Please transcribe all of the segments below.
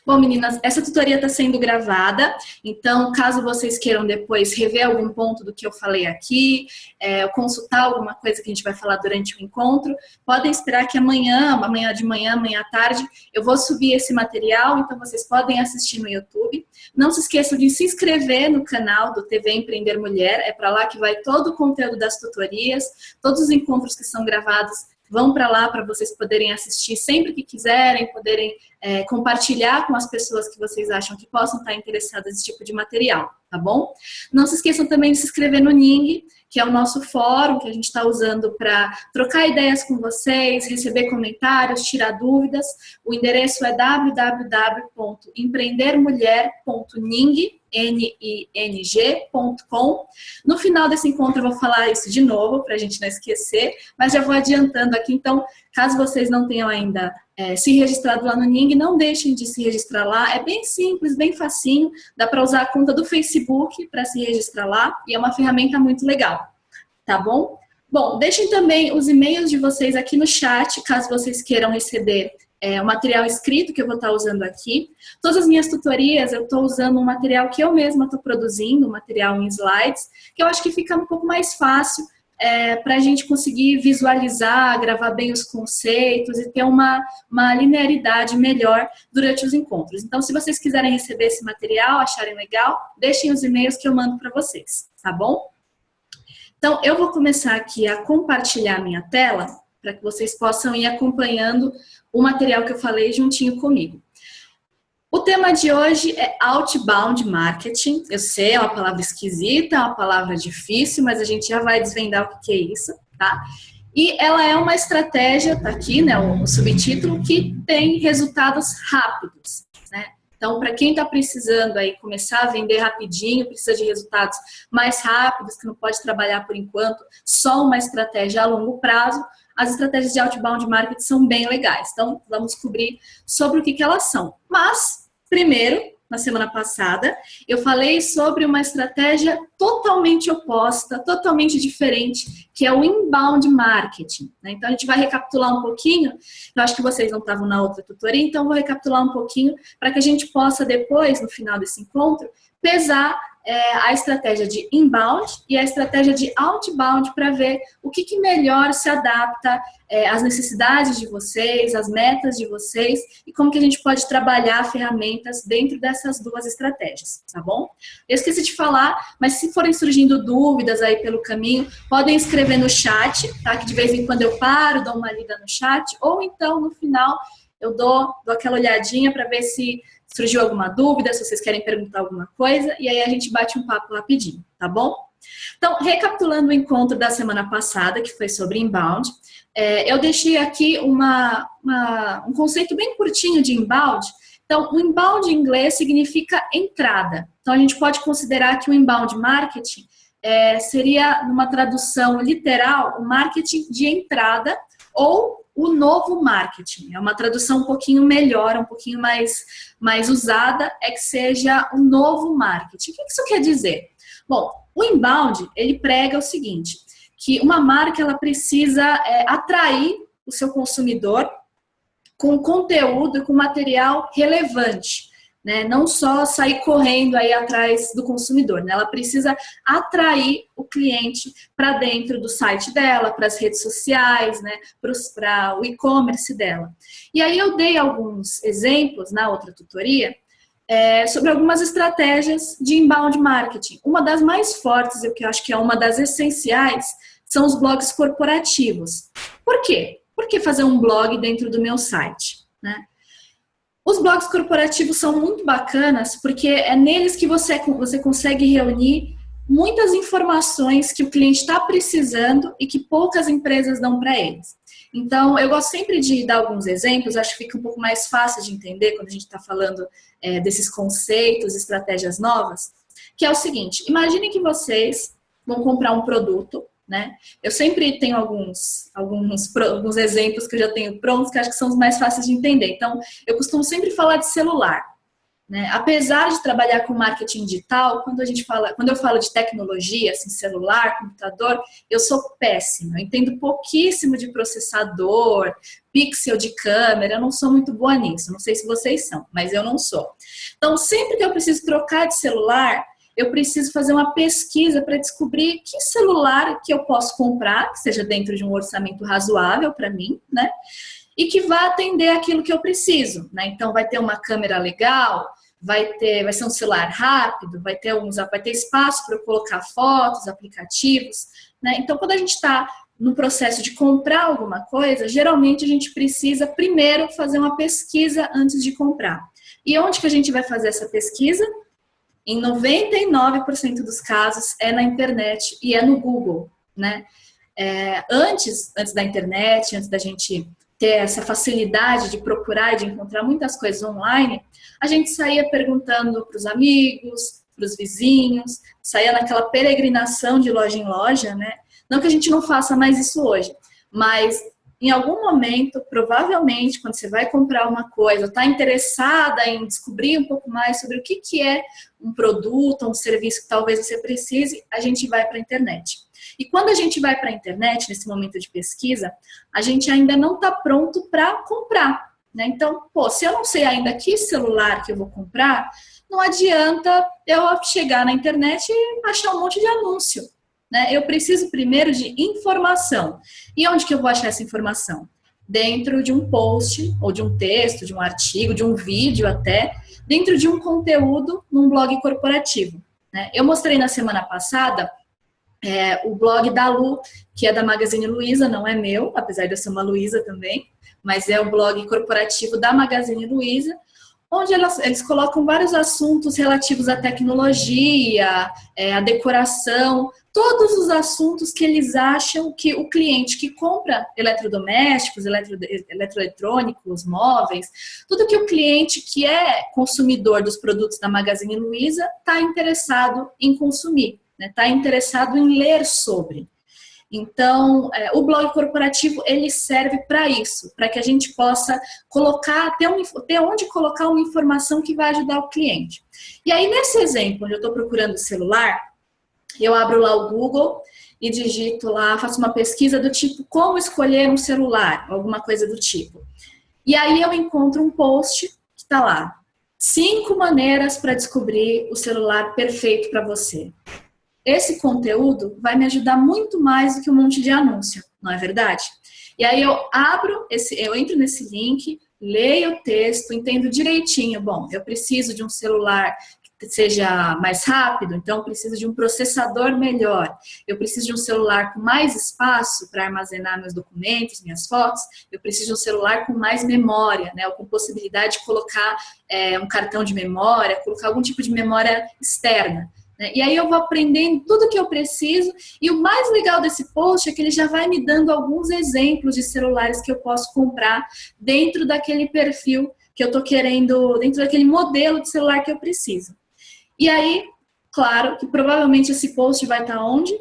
Bom, meninas, essa tutoria está sendo gravada, então caso vocês queiram depois rever algum ponto do que eu falei aqui, consultar alguma coisa que a gente vai falar durante o encontro, podem esperar que amanhã de manhã, amanhã à tarde, eu vou subir esse material, então vocês podem assistir no YouTube. Não se esqueçam de se inscrever no canal do TV Empreender Mulher, é para lá que vai todo o conteúdo das tutorias, todos os encontros que são gravados vão para lá para vocês poderem assistir sempre que quiserem, poderem compartilhar com as pessoas que vocês acham que possam estar interessadas nesse tipo de material, tá bom? Não se esqueçam também de se inscrever no Ning, que é o nosso fórum que a gente está usando para trocar ideias com vocês, receber comentários, tirar dúvidas. O endereço é www.empreendermulher.ning.com. No final desse encontro eu vou falar isso de novo, para a gente não esquecer, mas já vou adiantando aqui, então, caso vocês não tenham ainda se registrado lá no Ning, não deixem de se registrar lá, é bem simples, bem facinho, dá para usar a conta do Facebook para se registrar lá, e é uma ferramenta muito legal, tá bom? Bom, deixem também os e-mails de vocês aqui no chat, caso vocês queiram receber o material escrito que eu vou estar usando aqui. Todas as minhas tutorias, eu estou usando um material que eu mesma estou produzindo, um material em slides, que eu acho que fica um pouco mais fácil para a gente conseguir visualizar, gravar bem os conceitos e ter uma linearidade melhor durante os encontros. Então, se vocês quiserem receber esse material, acharem legal, deixem os e-mails que eu mando para vocês, tá bom? Então, eu vou começar aqui a compartilhar minha tela para que vocês possam ir acompanhando o material que eu falei juntinho comigo. O tema de hoje é Outbound Marketing. Eu sei, é uma palavra esquisita, é uma palavra difícil, mas a gente já vai desvendar o que é isso, tá? E ela é uma estratégia, tá aqui, né, o subtítulo, que tem resultados rápidos, né? Então, para quem está precisando aí começar a vender rapidinho, precisa de resultados mais rápidos, que não pode trabalhar por enquanto, só uma estratégia a longo prazo, as estratégias de outbound marketing são bem legais. Então, vamos descobrir sobre o que elas são. Mas, primeiro, na semana passada, eu falei sobre uma estratégia totalmente oposta, totalmente diferente, que é o inbound marketing, né? Então, a gente vai recapitular um pouquinho. Eu acho que vocês não estavam na outra tutoria, então vou recapitular um pouquinho para que a gente possa depois, no final desse encontro, pesar a estratégia de inbound e a estratégia de outbound para ver o que melhor se adapta às necessidades de vocês, às metas de vocês e como que a gente pode trabalhar ferramentas dentro dessas duas estratégias, tá bom? Eu esqueci de falar, mas se forem surgindo dúvidas aí pelo caminho, podem escrever no chat, tá? Que de vez em quando eu paro, dou uma lida no chat, ou então no final eu dou aquela olhadinha para ver se surgiu alguma dúvida, se vocês querem perguntar alguma coisa, e aí a gente bate um papo rapidinho, tá bom? Então, recapitulando o encontro da semana passada, que foi sobre inbound, eu deixei aqui um conceito bem curtinho de inbound. Então, o inbound em inglês significa entrada. Então, a gente pode considerar que o inbound marketing seria, numa tradução literal, o marketing de entrada ou o novo marketing. É uma tradução um pouquinho melhor, um pouquinho mais usada, é que seja o novo marketing. O que isso quer dizer? Bom, o inbound, ele prega o seguinte, que uma marca ela precisa atrair o seu consumidor com conteúdo e com material relevante, né? Não só sair correndo aí atrás do consumidor, né? Ela precisa atrair o cliente para dentro do site dela, para as redes sociais, né? Para o e-commerce dela. E aí eu dei alguns exemplos na outra tutoria sobre algumas estratégias de inbound marketing. Uma das mais fortes, e que eu acho que é uma das essenciais, são os blogs corporativos. Por quê? Por que fazer um blog dentro do meu site, né? Os blogs corporativos são muito bacanas porque é neles que você consegue reunir muitas informações que o cliente está precisando e que poucas empresas dão para eles. Então, eu gosto sempre de dar alguns exemplos, acho que fica um pouco mais fácil de entender quando a gente está falando desses conceitos, estratégias novas, que é o seguinte, imagine que vocês vão comprar um produto, né? Eu sempre tenho alguns exemplos que eu já tenho prontos, que acho que são os mais fáceis de entender. Então, eu costumo sempre falar de celular, né? Apesar de trabalhar com marketing digital, quando eu falo de tecnologia, assim, celular, computador, eu sou péssima. Eu entendo pouquíssimo de processador, pixel de câmera, eu não sou muito boa nisso. Não sei se vocês são, mas eu não sou. Então, sempre que eu preciso trocar de celular, eu preciso fazer uma pesquisa para descobrir que celular que eu posso comprar, que seja dentro de um orçamento razoável para mim, né? E que vá atender aquilo que eu preciso, né? Então, vai ter uma câmera legal, vai ser um celular rápido, vai ter espaço para eu colocar fotos, aplicativos, né? Então, quando a gente está no processo de comprar alguma coisa, geralmente a gente precisa primeiro fazer uma pesquisa antes de comprar. E onde que a gente vai fazer essa pesquisa? Em 99% dos casos é na internet e é no Google, né? Antes da internet, antes da gente ter essa facilidade de procurar e de encontrar muitas coisas online, a gente saía perguntando para os amigos, para os vizinhos, saía naquela peregrinação de loja em loja, né? Não que a gente não faça mais isso hoje, mas em algum momento, provavelmente, quando você vai comprar uma coisa, está interessada em descobrir um pouco mais sobre o que é um produto, um serviço que talvez você precise, a gente vai para a internet. E quando a gente vai para a internet, nesse momento de pesquisa, a gente ainda não está pronto para comprar, né? Então, se eu não sei ainda que celular que eu vou comprar, não adianta eu chegar na internet e achar um monte de anúncio, né? Eu preciso primeiro de informação. E onde que eu vou achar essa informação? Dentro de um post, ou de um texto, de um artigo, de um vídeo até, dentro de um conteúdo num blog corporativo, né? Eu mostrei na semana passada o blog da Lu, que é da Magazine Luiza, não é meu, apesar de eu ser uma Luiza também, mas é o blog corporativo da Magazine Luiza, onde eles colocam vários assuntos relativos à tecnologia, à decoração, todos os assuntos que eles acham que o cliente que compra eletrodomésticos, eletroeletrônicos, móveis, tudo que o cliente que é consumidor dos produtos da Magazine Luiza está interessado em consumir, está interessado em ler sobre. Então, o blog corporativo, ele serve para isso, para que a gente possa ter onde colocar uma informação que vai ajudar o cliente. E aí, nesse exemplo, onde eu estou procurando o celular, eu abro lá o Google e digito lá, faço uma pesquisa do tipo, como escolher um celular, alguma coisa do tipo. E aí eu encontro um post que está lá, 5 maneiras para descobrir o celular perfeito para você. Esse conteúdo vai me ajudar muito mais do que um monte de anúncio, não é verdade? E aí eu entro nesse link, leio o texto, entendo direitinho, bom, eu preciso de um celular que seja mais rápido, então eu preciso de um processador melhor, eu preciso de um celular com mais espaço para armazenar meus documentos, minhas fotos, eu preciso de um celular com mais memória, né, ou com possibilidade de colocar um cartão de memória, colocar algum tipo de memória externa. E aí eu vou aprendendo tudo que eu preciso, e o mais legal desse post é que ele já vai me dando alguns exemplos de celulares que eu posso comprar dentro daquele perfil que eu tô querendo, dentro daquele modelo de celular que eu preciso. E aí, claro, que provavelmente esse post vai estar onde?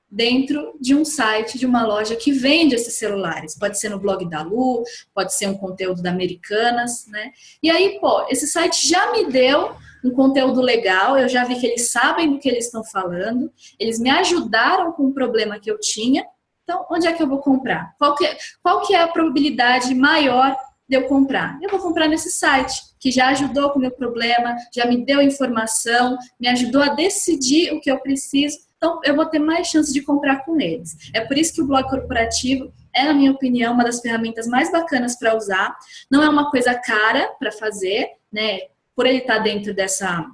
Dentro de um site, de uma loja que vende esses celulares. Pode ser no blog da Lu, pode ser um conteúdo da Americanas, né? E aí, esse site já me deu um conteúdo legal, eu já vi que eles sabem do que eles estão falando, eles me ajudaram com o problema que eu tinha, então onde é que eu vou comprar? Qual que é a probabilidade maior de eu comprar? Eu vou comprar nesse site, que já ajudou com o meu problema, já me deu informação, me ajudou a decidir o que eu preciso, então eu vou ter mais chance de comprar com eles. É por isso que o blog corporativo é, na minha opinião, uma das ferramentas mais bacanas para usar, não é uma coisa cara para fazer, né? Por ele estar dentro dessa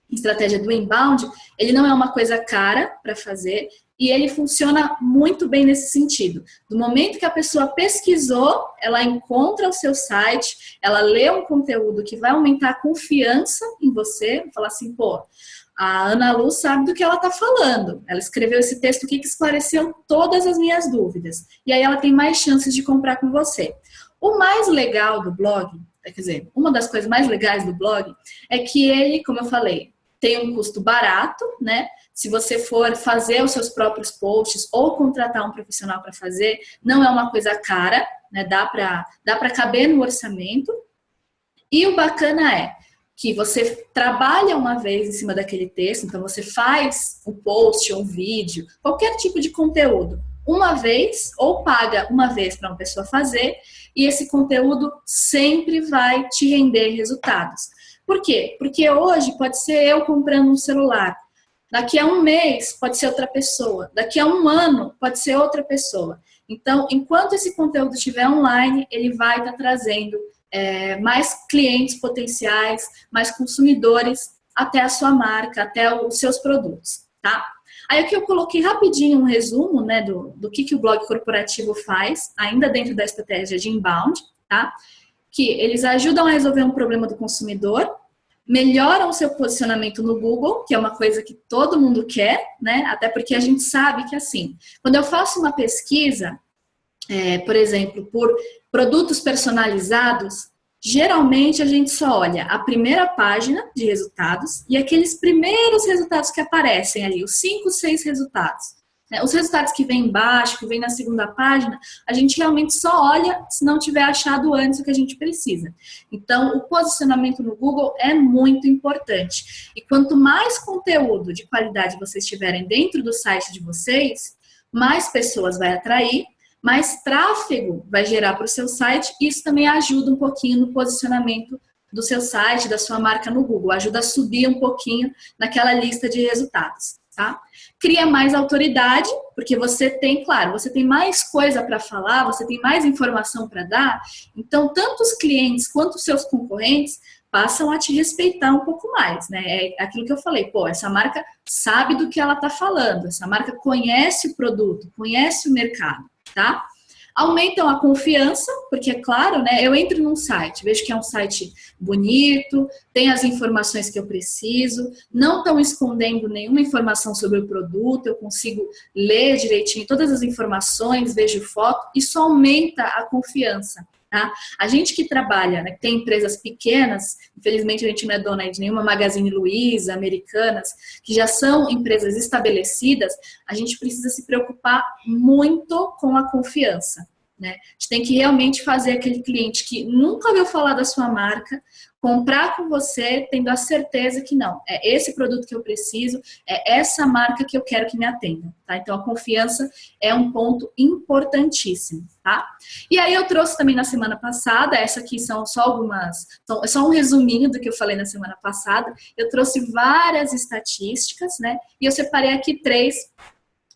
estratégia do inbound, ele não é uma coisa cara para fazer e ele funciona muito bem nesse sentido. Do momento que a pessoa pesquisou, ela encontra o seu site, ela lê um conteúdo que vai aumentar a confiança em você, falar assim, a Ana Lu sabe do que ela está falando. Ela escreveu esse texto aqui que esclareceu todas as minhas dúvidas. E aí ela tem mais chances de comprar com você. O mais legal do blog, quer dizer, uma das coisas mais legais do blog é que ele, como eu falei, tem um custo barato, né? Se você for fazer os seus próprios posts ou contratar um profissional para fazer, não é uma coisa cara, né? Dá para caber no orçamento. E o bacana é, que você trabalha uma vez em cima daquele texto, então você faz um post ou um vídeo, qualquer tipo de conteúdo, uma vez ou paga uma vez para uma pessoa fazer, e esse conteúdo sempre vai te render resultados. Por quê? Porque hoje pode ser eu comprando um celular, daqui a um mês pode ser outra pessoa, daqui a um ano pode ser outra pessoa. Então, enquanto esse conteúdo estiver online, ele vai estar trazendo mais clientes potenciais, mais consumidores até a sua marca, até os seus produtos, tá? Aí aqui eu coloquei rapidinho um resumo, né, do que o blog corporativo faz, ainda dentro da estratégia de inbound, tá? Que eles ajudam a resolver um problema do consumidor, melhoram o seu posicionamento no Google, que é uma coisa que todo mundo quer, né? Até porque a gente sabe que, assim, quando eu faço uma pesquisa, por exemplo, por produtos personalizados, geralmente a gente só olha a primeira página de resultados e aqueles primeiros resultados que aparecem ali, os 5, 6 resultados. Os resultados que vêm embaixo, que vêm na segunda página, a gente realmente só olha se não tiver achado antes o que a gente precisa. Então, o posicionamento no Google é muito importante. E quanto mais conteúdo de qualidade vocês tiverem dentro do site de vocês, mais pessoas vai atrair, mais tráfego vai gerar para o seu site, e isso também ajuda um pouquinho no posicionamento do seu site, da sua marca no Google, ajuda a subir um pouquinho naquela lista de resultados, tá? Cria mais autoridade, porque você tem, claro, você tem mais coisa para falar, você tem mais informação para dar, então tanto os clientes quanto os seus concorrentes passam a te respeitar um pouco mais, né? É aquilo que eu falei, pô, essa marca sabe do que ela está falando, essa marca conhece o produto, conhece o mercado, tá? Aumentam a confiança, porque é claro, né? Eu entro num site, vejo que é um site bonito, tem as informações que eu preciso, não estão escondendo nenhuma informação sobre o produto, eu consigo ler direitinho todas as informações, vejo foto, isso aumenta a confiança. Tá? A gente que trabalha, né, que tem empresas pequenas, infelizmente a gente não é dona de nenhuma Magazine Luiza, Americanas, que já são empresas estabelecidas, a gente precisa se preocupar muito com a confiança. Né? A gente tem que realmente fazer aquele cliente que nunca ouviu falar da sua marca, comprar com você, tendo a certeza que não, é esse produto que eu preciso, é essa marca que eu quero que me atenda, tá? Então a confiança é um ponto importantíssimo, tá? E aí eu trouxe também na semana passada, essa aqui são só algumas, é só um resuminho do que eu falei na semana passada, eu trouxe várias estatísticas, né? E eu separei aqui 3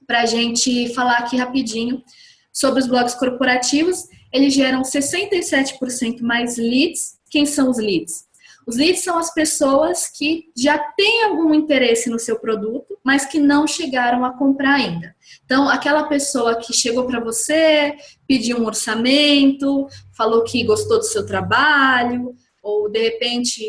pra gente falar aqui rapidinho sobre os blogs corporativos. Eles geram 67% mais leads. Quem são os leads? Os leads são as pessoas que já têm algum interesse no seu produto, mas que não chegaram a comprar ainda. Então, aquela pessoa que chegou para você, pediu um orçamento, falou que gostou do seu trabalho, ou de repente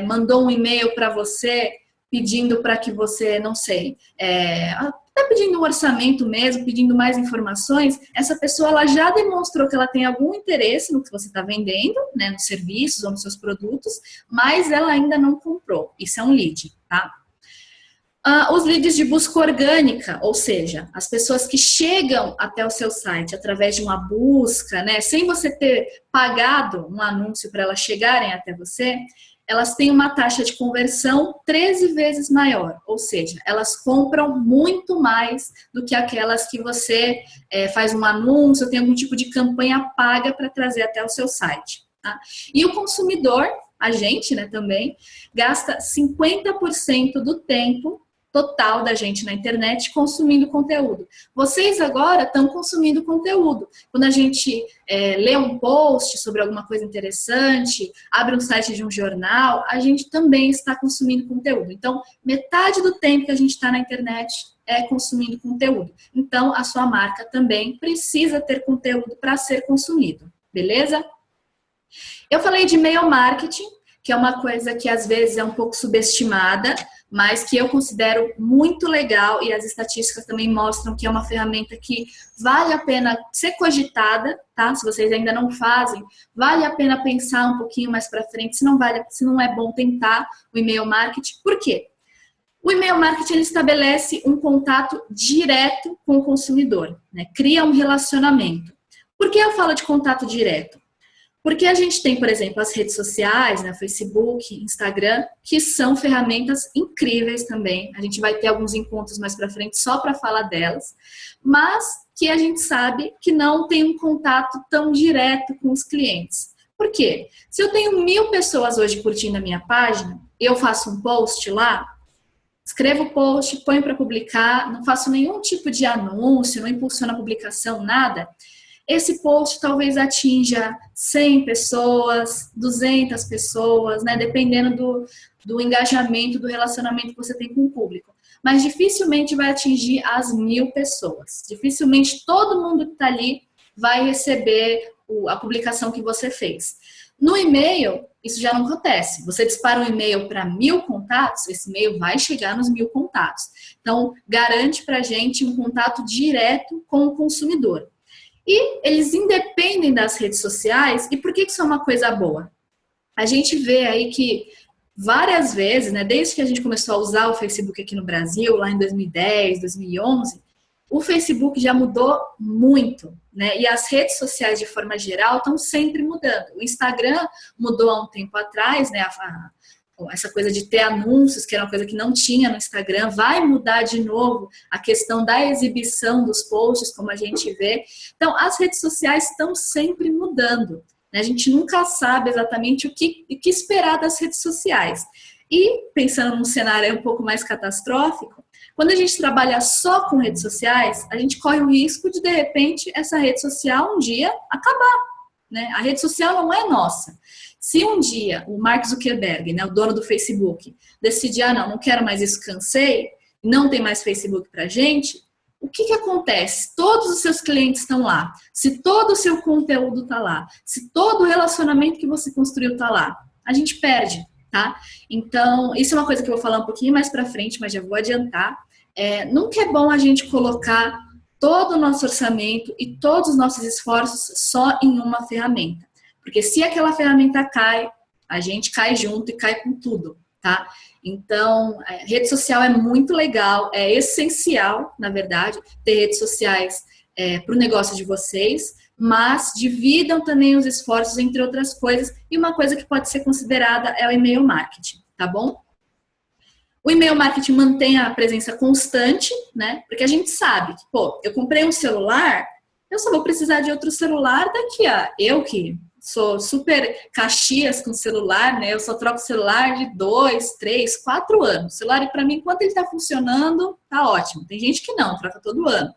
mandou um e-mail para você pedindo para que você, não sei, está pedindo um orçamento mesmo, pedindo mais informações, essa pessoa ela já demonstrou que ela tem algum interesse no que você está vendendo, né, nos serviços ou nos seus produtos, mas ela ainda não comprou. Isso é um lead, tá? Os leads de busca orgânica, ou seja, as pessoas que chegam até o seu site através de uma busca, né, sem você ter pagado um anúncio para elas chegarem até você, elas têm uma taxa de conversão 13 vezes maior, ou seja, elas compram muito mais do que aquelas que você faz um anúncio, tem algum tipo de campanha paga para trazer até o seu site. Tá? E o consumidor, a gente, né, também, gasta 50% do tempo total da gente na internet consumindo conteúdo. Vocês agora estão consumindo conteúdo. Quando a gente lê um post sobre alguma coisa interessante, abre um site de um jornal, a gente também está consumindo conteúdo. Então, metade do tempo que a gente está na internet é consumindo conteúdo. Então, a sua marca também precisa ter conteúdo para ser consumido. Beleza? Eu falei de e-mail marketing, que é uma coisa que às vezes é um pouco subestimada, mas que eu considero muito legal, e as estatísticas também mostram que é uma ferramenta que vale a pena ser cogitada, tá? Se vocês ainda não fazem, vale a pena pensar um pouquinho mais para frente, se não é bom tentar o e-mail marketing. Por quê? O e-mail marketing ele estabelece um contato direto com o consumidor, né? Cria um relacionamento. Por que eu falo de contato direto? Porque a gente tem, por exemplo, as redes sociais, né, Facebook, Instagram, que são ferramentas incríveis também. A gente vai ter alguns encontros mais para frente só para falar delas, mas que a gente sabe que não tem um contato tão direto com os clientes. Por quê? Se eu tenho 1000 pessoas hoje curtindo a minha página, eu faço um post lá, escrevo o post, ponho para publicar, não faço nenhum tipo de anúncio, não impulsiono a publicação, nada. Esse post talvez atinja 100 pessoas, 200 pessoas, né? Dependendo do engajamento, do relacionamento que você tem com o público. Mas dificilmente vai atingir as 1000 pessoas. Dificilmente todo mundo que está ali vai receber a publicação que você fez. No e-mail, isso já não acontece. Você dispara um e-mail para 1000 contatos, esse e-mail vai chegar nos 1000 contatos. Então, garante para a gente um contato direto com o consumidor. E eles independem das redes sociais. E por que isso é uma coisa boa? A gente vê aí que várias vezes, né, desde que a gente começou a usar o Facebook aqui no Brasil, lá em 2010, 2011, o Facebook já mudou muito, né? E as redes sociais, de forma geral, estão sempre mudando. O Instagram mudou há um tempo atrás, né? Essa coisa de ter anúncios, que era uma coisa que não tinha no Instagram, vai mudar de novo a questão da exibição dos posts, como a gente vê. Então, as redes sociais estão sempre mudando, né? A gente nunca sabe exatamente o que esperar das redes sociais. E, pensando num cenário um pouco mais catastrófico, quando a gente trabalha só com redes sociais, a gente corre o risco de repente, essa rede social um dia acabar, né? A rede social não é nossa. Se um dia o Mark Zuckerberg, né, o dono do Facebook, decidir, não quero mais isso, cansei, não tem mais Facebook pra gente, o que acontece? Todos os seus clientes estão lá, se todo o seu conteúdo está lá, se todo o relacionamento que você construiu está lá, a gente perde, tá? Então, isso é uma coisa que eu vou falar um pouquinho mais pra frente, mas já vou adiantar. Nunca é bom a gente colocar todo o nosso orçamento e todos os nossos esforços só em uma ferramenta. Porque se aquela ferramenta cai, a gente cai junto e cai com tudo, tá? Então, rede social é muito legal, é essencial, na verdade, ter redes sociais para o negócio de vocês, mas dividam também os esforços entre outras coisas, e uma coisa que pode ser considerada é o e-mail marketing, tá bom? O e-mail marketing mantém a presença constante, né? Porque a gente sabe que, eu comprei um celular, eu só vou precisar de outro celular daqui a... Eu que sou super caxias com celular, né? Eu só troco celular de 2, 3, 4 anos. O celular, para mim, enquanto ele está funcionando, tá ótimo. Tem gente que não, troca todo ano.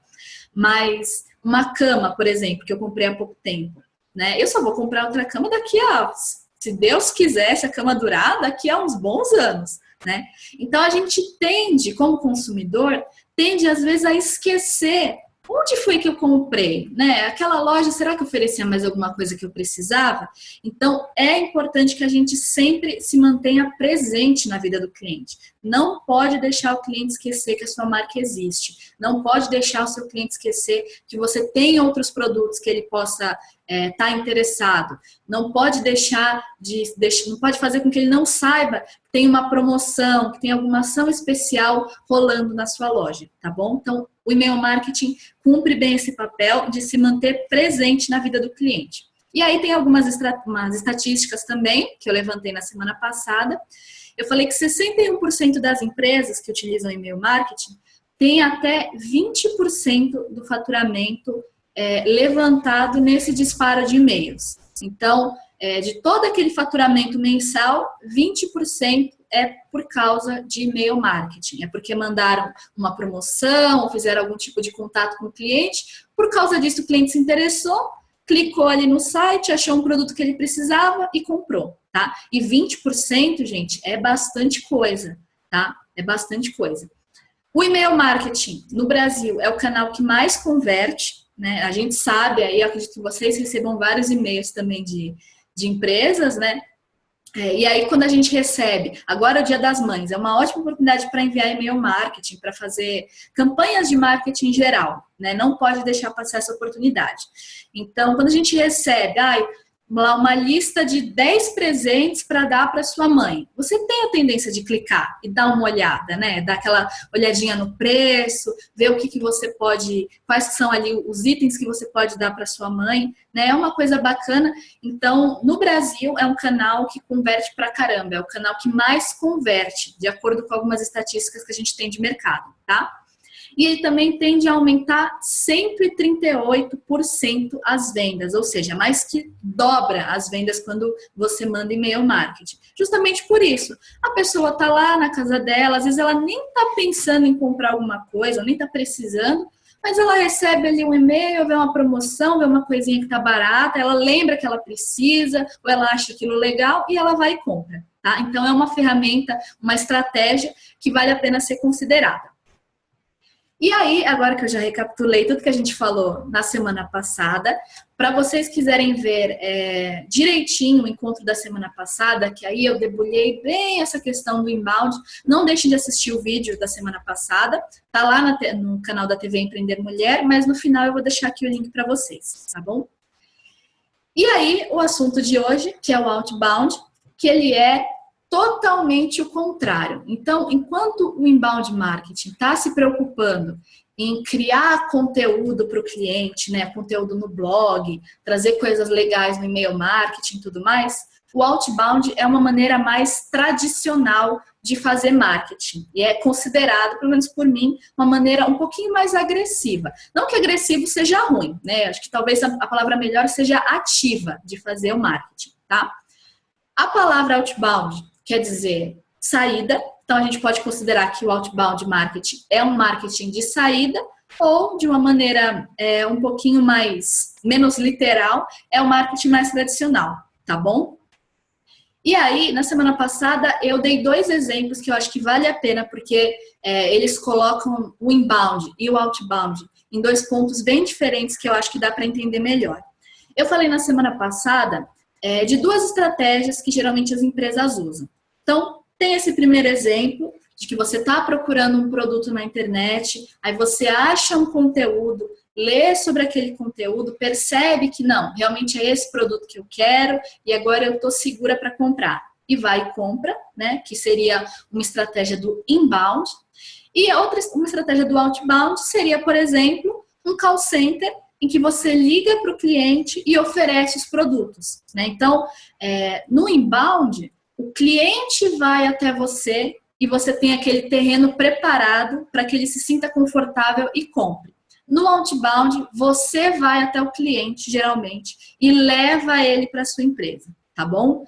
Mas uma cama, por exemplo, que eu comprei há pouco tempo, né? Eu só vou comprar outra cama daqui a... Se Deus quiser, se a cama durar, daqui a uns bons anos, né? Então, a gente tende, como consumidor, às vezes a esquecer onde foi que eu comprei, né? Aquela loja, será que oferecia mais alguma coisa que eu precisava? Então, é importante que a gente sempre se mantenha presente na vida do cliente. Não pode deixar o cliente esquecer que a sua marca existe. Não pode deixar o seu cliente esquecer que você tem outros produtos que ele possa estar interessado. Não pode não pode fazer com que ele não saiba que tem uma promoção, que tem alguma ação especial rolando na sua loja, tá bom? Então, o e-mail marketing cumpre bem esse papel de se manter presente na vida do cliente. E aí tem umas estatísticas também, que eu levantei na semana passada. Eu falei que 61% das empresas que utilizam e-mail marketing tem até 20% do faturamento levantado nesse disparo de e-mails. Então, de todo aquele faturamento mensal, 20% é por causa de e-mail marketing. É porque mandaram uma promoção ou fizeram algum tipo de contato com o cliente. Por causa disso, o cliente se interessou, clicou ali no site, achou um produto que ele precisava e comprou, tá? E 20%, gente, é bastante coisa, tá? É bastante coisa. O e-mail marketing no Brasil é o canal que mais converte, né? A gente sabe, aí eu acredito que vocês recebam vários e-mails também de empresas, né? E aí, quando a gente recebe, agora é o Dia das Mães, é uma ótima oportunidade para enviar e-mail marketing, para fazer campanhas de marketing em geral, né? Não pode deixar passar essa oportunidade. Então, quando a gente recebe, lá uma lista de 10 presentes para dar para sua mãe. Você tem a tendência de clicar e dar uma olhada, né? Dar aquela olhadinha no preço, ver o que você pode, quais são ali os itens que você pode dar para sua mãe, né? É uma coisa bacana. Então, no Brasil, é um canal que converte pra caramba, é o canal que mais converte, de acordo com algumas estatísticas que a gente tem de mercado, tá? E ele também tende a aumentar 138% as vendas, ou seja, mais que dobra as vendas quando você manda e-mail marketing. Justamente por isso, a pessoa está lá na casa dela, às vezes ela nem está pensando em comprar alguma coisa, nem está precisando, mas ela recebe ali um e-mail, vê uma promoção, vê uma coisinha que está barata, ela lembra que ela precisa, ou ela acha aquilo legal e ela vai e compra. Tá? Então é uma ferramenta, uma estratégia que vale a pena ser considerada. E aí, agora que eu já recapitulei tudo que a gente falou na semana passada, para vocês quiserem ver direitinho o encontro da semana passada, que aí eu debulhei bem essa questão do inbound, não deixem de assistir o vídeo da semana passada, tá lá no canal da TV Empreender Mulher, mas no final eu vou deixar aqui o link para vocês, tá bom? E aí, o assunto de hoje, que é o outbound, que ele é totalmente o contrário. Então, enquanto o inbound marketing está se preocupando em criar conteúdo para o cliente, né, conteúdo no blog, trazer coisas legais no e-mail marketing e tudo mais, o outbound é uma maneira mais tradicional de fazer marketing. E é considerado, pelo menos por mim, uma maneira um pouquinho mais agressiva. Não que agressivo seja ruim, né? Acho que talvez a palavra melhor seja ativa de fazer o marketing, tá? A palavra outbound quer dizer saída, então a gente pode considerar que o outbound marketing é um marketing de saída, ou de uma maneira um pouquinho menos literal, é o marketing mais tradicional, tá bom? E aí, na semana passada, eu dei 2 exemplos que eu acho que vale a pena, porque eles colocam o inbound e o outbound em 2 pontos bem diferentes que eu acho que dá para entender melhor. Eu falei na semana passada de 2 estratégias que geralmente as empresas usam. Então, tem esse primeiro exemplo de que você está procurando um produto na internet, aí você acha um conteúdo, lê sobre aquele conteúdo, percebe que não, realmente é esse produto que eu quero e agora eu estou segura para comprar. E vai e compra, né? Que seria uma estratégia do inbound. E uma estratégia do outbound seria, por exemplo, um call center em que você liga para o cliente e oferece os produtos, né? Então, no inbound, o cliente vai até você e você tem aquele terreno preparado para que ele se sinta confortável e compre. No outbound, você vai até o cliente, geralmente, e leva ele para a sua empresa, tá bom?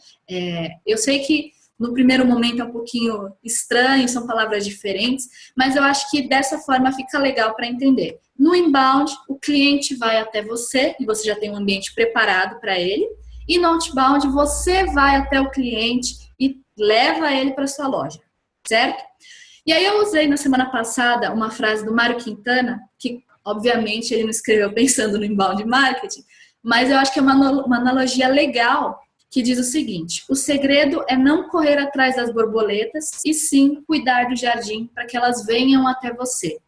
Eu sei que no primeiro momento é um pouquinho estranho, são palavras diferentes, mas eu acho que dessa forma fica legal para entender. No inbound, o cliente vai até você e você já tem um ambiente preparado para ele. E no outbound, você vai até o cliente e leva ele para sua loja, certo? E aí eu usei na semana passada uma frase do Mário Quintana, que obviamente ele não escreveu pensando no inbound marketing, mas eu acho que é uma analogia legal que diz o seguinte: o segredo é não correr atrás das borboletas e sim cuidar do jardim para que elas venham até você.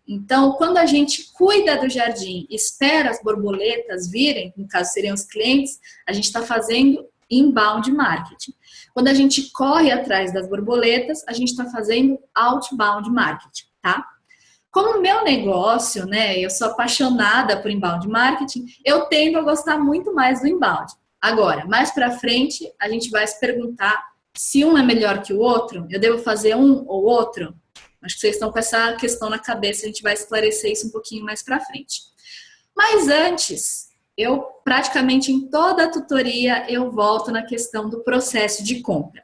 Então, quando a gente cuida do jardim, espera as borboletas virem, no caso seriam os clientes, a gente está fazendo inbound marketing. Quando a gente corre atrás das borboletas, a gente está fazendo outbound marketing, tá? Como o meu negócio, né, eu sou apaixonada por inbound marketing, eu tendo a gostar muito mais do inbound. Agora, mais para frente, a gente vai se perguntar se um é melhor que o outro, eu devo fazer um ou outro? Acho que vocês estão com essa questão na cabeça, a gente vai esclarecer isso um pouquinho mais para frente. Mas antes, eu praticamente em toda a tutoria, eu volto na questão do processo de compra.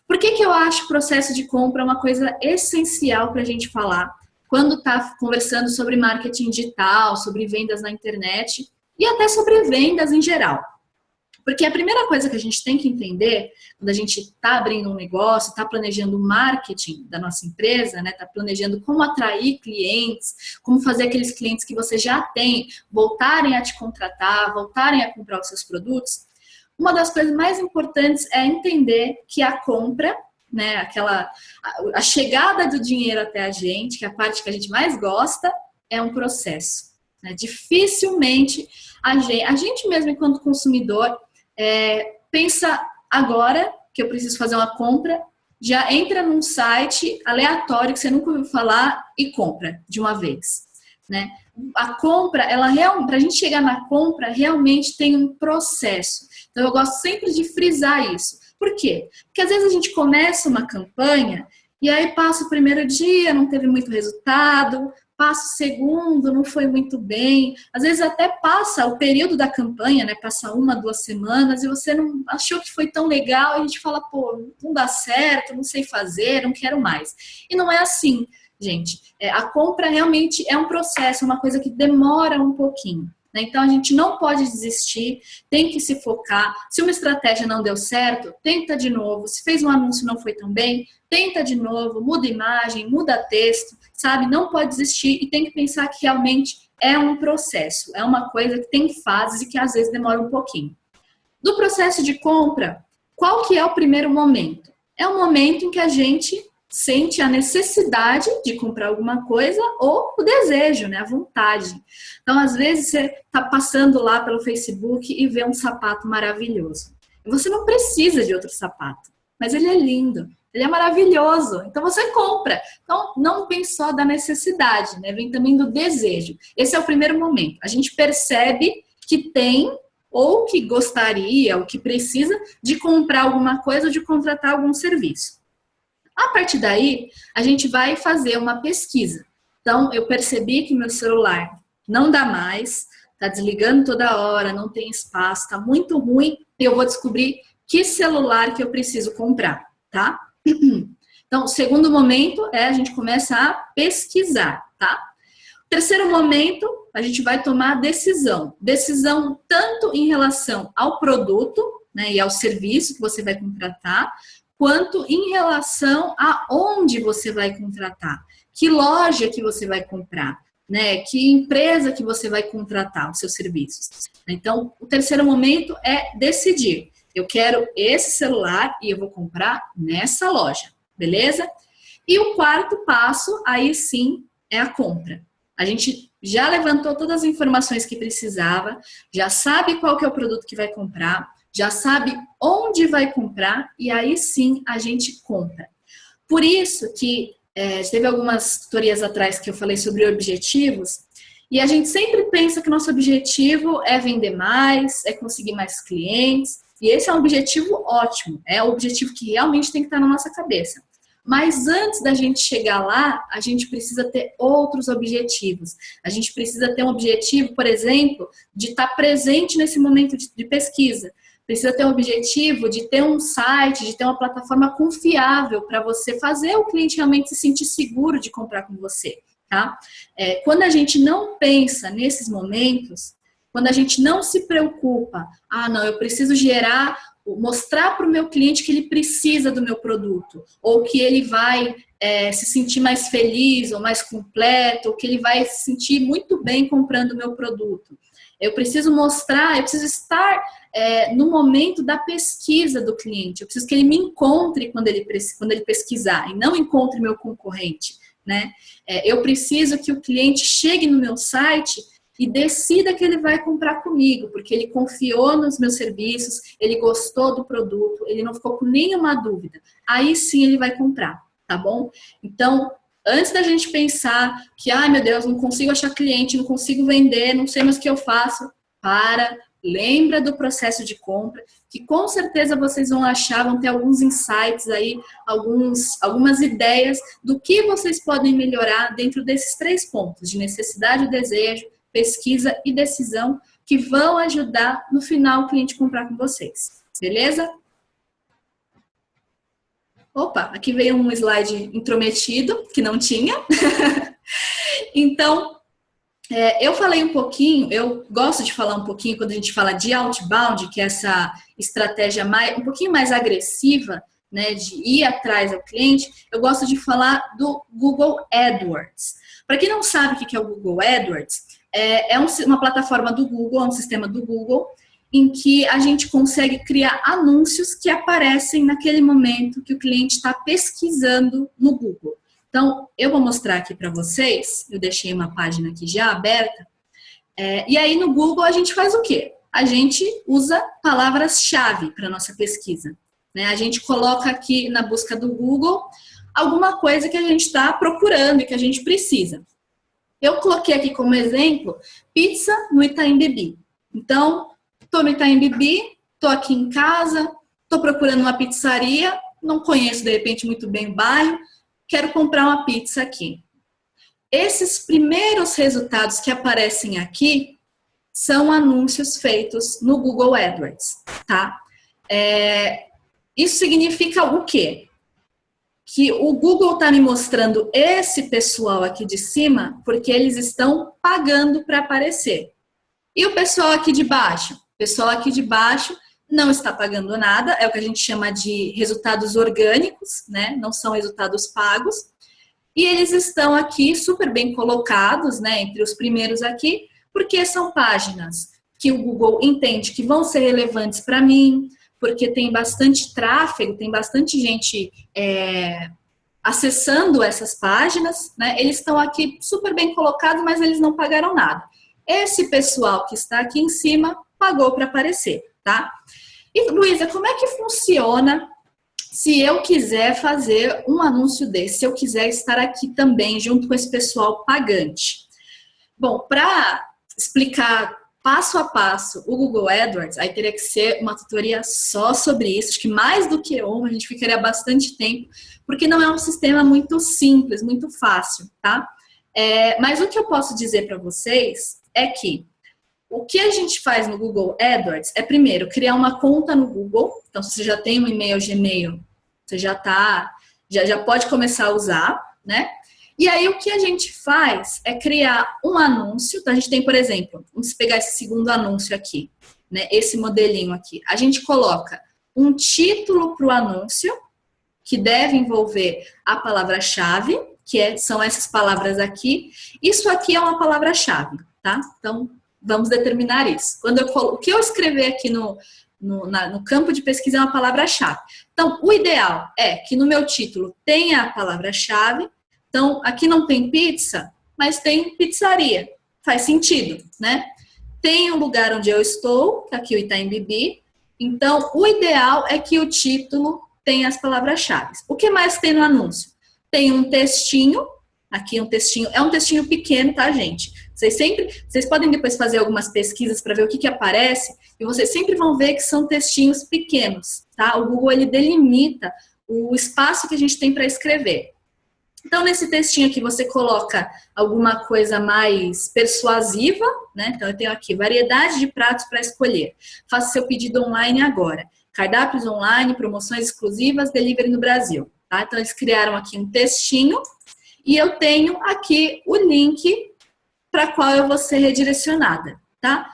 Por que eu acho o processo de compra uma coisa essencial para a gente falar quando está conversando sobre marketing digital, sobre vendas na internet e até sobre vendas em geral? Porque a primeira coisa que a gente tem que entender, quando a gente está abrindo um negócio, está planejando o marketing da nossa empresa, né, está planejando como atrair clientes, como fazer aqueles clientes que você já tem voltarem a te contratar, voltarem a comprar os seus produtos, uma das coisas mais importantes é entender que a compra, né, a chegada do dinheiro até a gente, que é a parte que a gente mais gosta, é um processo. Né? Dificilmente a gente mesmo enquanto consumidor pensa agora que eu preciso fazer uma compra, já entra num site aleatório que você nunca ouviu falar e compra de uma vez, né? A compra, para a gente chegar na compra, realmente tem um processo. Então, eu gosto sempre de frisar isso. Por quê? Porque às vezes a gente começa uma campanha e aí passa o primeiro dia, não teve muito resultado, passa o segundo, não foi muito bem. Às vezes até passa o período da campanha, né? Passa 1, 2 semanas e você não achou que foi tão legal e a gente fala, pô, não dá certo, não sei fazer, não quero mais. E não é assim, gente. A compra realmente é um processo, uma coisa que demora um pouquinho. Então, a gente não pode desistir, tem que se focar. Se uma estratégia não deu certo, tenta de novo. Se fez um anúncio e não foi tão bem, tenta de novo, muda imagem, muda texto, sabe? Não pode desistir e tem que pensar que realmente é um processo, é uma coisa que tem fases e que às vezes demora um pouquinho. Do processo de compra, qual que é o primeiro momento? É o momento em que a gente sente a necessidade de comprar alguma coisa ou o desejo, né, a vontade. Então, às vezes, você está passando lá pelo Facebook e vê um sapato maravilhoso. Você não precisa de outro sapato, mas ele é lindo, ele é maravilhoso, então você compra. Então, não vem só da necessidade, né, vem também do desejo. Esse é o primeiro momento. A gente percebe que tem ou que gostaria, ou que precisa de comprar alguma coisa ou de contratar algum serviço. A partir daí, a gente vai fazer uma pesquisa. Então, eu percebi que meu celular não dá mais, tá desligando toda hora, não tem espaço, tá muito ruim, e eu vou descobrir que celular que eu preciso comprar, tá? Então, o segundo momento é a gente começa a pesquisar, tá? O terceiro momento, a gente vai tomar decisão. Decisão tanto em relação ao produto, né, e ao serviço que você vai contratar, quanto em relação a onde você vai contratar, que loja que você vai comprar, né? Que empresa que você vai contratar os seus serviços. Então, o terceiro momento é decidir. Eu quero esse celular e eu vou comprar nessa loja, beleza? E o quarto passo, aí sim, é a compra. A gente já levantou todas as informações que precisava, já sabe qual que é o produto que vai comprar, já sabe onde vai comprar e aí sim a gente compra. Por isso que teve algumas tutorias atrás que eu falei sobre objetivos e a gente sempre pensa que nosso objetivo é vender mais, é conseguir mais clientes e esse é um objetivo ótimo, é o objetivo que realmente tem que estar na nossa cabeça. Mas antes da gente chegar lá, a gente precisa ter outros objetivos. A gente precisa ter um objetivo, por exemplo, de estar presente nesse momento de pesquisa. Precisa ter um objetivo de ter um site, de ter uma plataforma confiável para você fazer o cliente realmente se sentir seguro de comprar com você, tá? Quando a gente não pensa nesses momentos, quando a gente não se preocupa, não, eu preciso mostrar para o meu cliente que ele precisa do meu produto, ou que ele vai se sentir mais feliz, ou mais completo, ou que ele vai se sentir muito bem comprando o meu produto. Eu preciso mostrar, eu preciso estar no momento da pesquisa do cliente. Eu preciso que ele me encontre quando ele pesquisar e não encontre meu concorrente, né? Eu preciso que o cliente chegue no meu site e decida que ele vai comprar comigo, porque ele confiou nos meus serviços, ele gostou do produto, ele não ficou com nenhuma dúvida. Aí sim ele vai comprar, tá bom? Então, antes da gente pensar que, meu Deus, não consigo achar cliente, não consigo vender, não sei mais o que eu faço, lembra do processo de compra, que com certeza vocês vão achar, vão ter alguns insights aí, algumas ideias do que vocês podem melhorar dentro desses 3 pontos, de necessidade e desejo, pesquisa e decisão, que vão ajudar no final o cliente comprar com vocês, beleza? Opa, aqui veio um slide intrometido, que não tinha. Então, eu falei um pouquinho, eu gosto de falar um pouquinho quando a gente fala de outbound, que é essa estratégia um pouquinho mais agressiva, né, de ir atrás ao cliente, eu gosto de falar do Google AdWords. Para quem não sabe o que é o Google AdWords, uma plataforma do Google, é um sistema do Google, em que a gente consegue criar anúncios que aparecem naquele momento que o cliente está pesquisando no Google. Então, eu vou mostrar aqui para vocês, eu deixei uma página aqui já aberta, e aí no Google a gente faz o quê? a gente usa palavras-chave para nossa pesquisa, né? A gente coloca aqui na busca do Google alguma coisa que a gente está procurando e que a gente precisa. Eu coloquei aqui como exemplo pizza no Itaim Bibi. Então, estou no Itaim Bibi, estou aqui em casa, estou procurando uma pizzaria, não conheço de repente muito bem o bairro, quero comprar uma pizza aqui. Esses primeiros resultados que aparecem aqui são anúncios feitos no Google AdWords, tá? Isso significa o quê? Que o Google está me mostrando esse pessoal aqui de cima porque eles estão pagando para aparecer. E o pessoal aqui de baixo? O pessoal aqui de baixo não está pagando nada, é o que a gente chama de resultados orgânicos, né? Não são resultados pagos. E eles estão aqui super bem colocados, né? Entre os primeiros aqui, porque são páginas que o Google entende que vão ser relevantes para mim, porque tem bastante tráfego, tem bastante gente acessando essas páginas, né? Eles estão aqui super bem colocados, mas eles não pagaram nada. Esse pessoal que está aqui em cima pagou para aparecer, tá? E, Luísa, como é que funciona se eu quiser fazer um anúncio desse, se eu quiser estar aqui também junto com esse pessoal pagante? Bom, para explicar passo a passo o Google AdWords, aí teria que ser uma tutoria só sobre isso, acho que mais do que uma, a gente ficaria bastante tempo, porque não é um sistema muito simples, muito fácil, tá? Mas o que eu posso dizer para vocês é que o que a gente faz no Google AdWords é, primeiro, criar uma conta no Google. Então, se você já tem um e-mail Gmail, você já pode começar a usar, né? E aí, o que a gente faz é criar um anúncio. Então, a gente tem, por exemplo, vamos pegar esse segundo anúncio aqui, né? Esse modelinho aqui. A gente coloca um título para o anúncio, que deve envolver a palavra-chave, são essas palavras aqui. Isso aqui é uma palavra-chave, tá? Então, vamos determinar isso. O que eu escrever aqui no campo de pesquisa é uma palavra-chave. Então, o ideal é que no meu título tenha a palavra-chave. Então, aqui não tem pizza, mas tem pizzaria. Faz sentido, né? Tem o lugar onde eu estou, aqui o Itaim Bibi. Então, o ideal é que o título tenha as palavras-chave. O que mais tem no anúncio? Tem um textinho. Aqui um textinho, é um textinho pequeno, tá, gente? Vocês podem depois fazer algumas pesquisas para ver o que aparece, e vocês sempre vão ver que são textinhos pequenos, tá? O Google, ele delimita o espaço que a gente tem para escrever. Então, nesse textinho aqui, você coloca alguma coisa mais persuasiva, né? Então, eu tenho aqui, variedade de pratos para escolher. Faça seu pedido online agora. Cardápios online, promoções exclusivas, delivery no Brasil, tá? Então, eles criaram aqui um textinho, e eu tenho aqui o link para qual eu vou ser redirecionada, tá?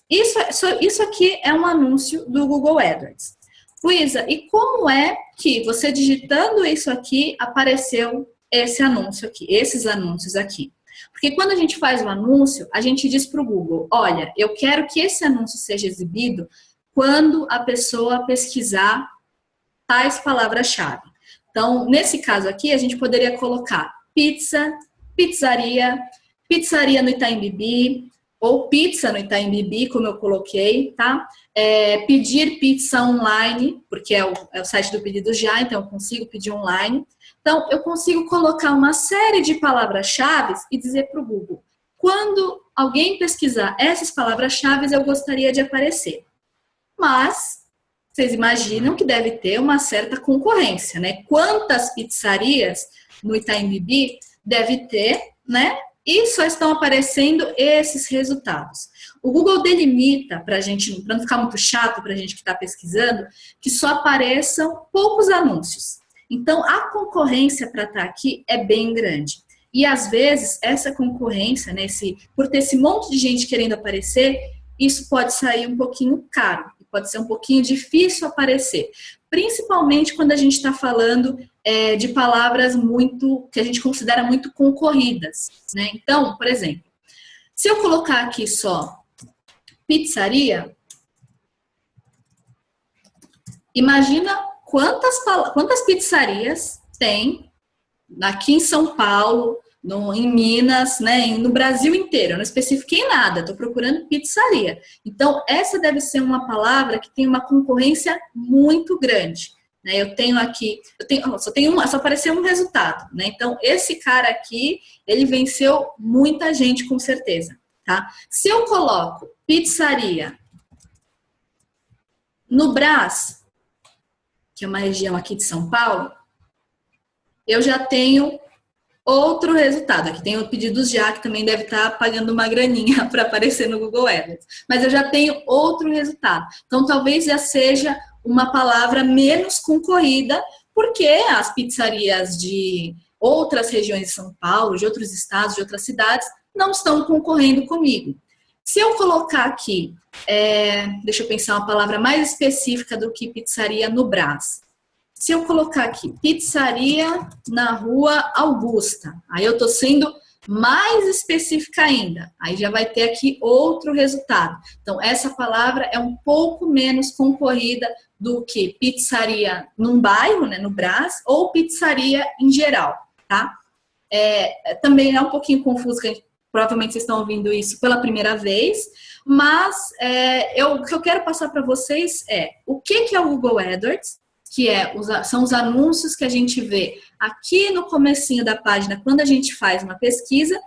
Isso aqui é um anúncio do Google AdWords. Luísa, e como é que você digitando isso aqui apareceu esse anúncio aqui, esses anúncios aqui? Porque quando a gente faz um anúncio, a gente diz para o Google, olha, eu quero que esse anúncio seja exibido quando a pessoa pesquisar tais palavras-chave. Então, nesse caso aqui, a gente poderia colocar pizza, pizzaria, pizzaria no Itaim Bibi, ou pizza no Itaim Bibi, como eu coloquei, tá? Pedir pizza online, porque é o site do Pedido Já, então eu consigo pedir online. Então, eu consigo colocar uma série de palavras-chave e dizer para o Google, quando alguém pesquisar essas palavras-chave, eu gostaria de aparecer. Mas, vocês imaginam que deve ter uma certa concorrência, né? Quantas pizzarias no Itaim Bibi deve ter, né? E só estão aparecendo esses resultados. O Google delimita para a gente, para não ficar muito chato para a gente que está pesquisando, que só apareçam poucos anúncios. Então, a concorrência para estar aqui é bem grande. E, às vezes, essa concorrência, né, por ter esse monte de gente querendo aparecer, isso pode sair um pouquinho caro. Pode ser um pouquinho difícil aparecer. Principalmente quando a gente está falando de palavras que a gente considera muito concorridas, né? Então, por exemplo, se eu colocar aqui só pizzaria, imagina quantas pizzarias tem aqui em São Paulo, em Minas, né, no Brasil inteiro. Eu não especifiquei nada, estou procurando pizzaria. Então, essa deve ser uma palavra que tem uma concorrência muito grande. Né? Eu tenho aqui, só apareceu um resultado. Né? Então, esse cara aqui, ele venceu muita gente, com certeza. Tá? Se eu coloco pizzaria no Brás, que é uma região aqui de São Paulo, eu já tenho outro resultado. Aqui tem o pedidos já, que também deve estar pagando uma graninha para aparecer no Google Ads. Mas eu já tenho outro resultado. Então, talvez já seja uma palavra menos concorrida, porque as pizzarias de outras regiões de São Paulo, de outros estados, de outras cidades, não estão concorrendo comigo. Se eu colocar aqui, deixa eu pensar uma palavra mais específica do que pizzaria no Brás. Se eu colocar aqui, pizzaria na Rua Augusta, aí eu estou sendo mais específica ainda. Aí já vai ter aqui outro resultado. Então, essa palavra é um pouco menos concorrida do que pizzaria num bairro, né, no Brás, ou pizzaria em geral, tá? Também é um pouquinho confuso, que provavelmente vocês estão ouvindo isso pela primeira vez, mas o que eu quero passar para vocês é o que é o Google AdWords, que são os anúncios que a gente vê aqui no comecinho da página quando a gente faz uma pesquisa,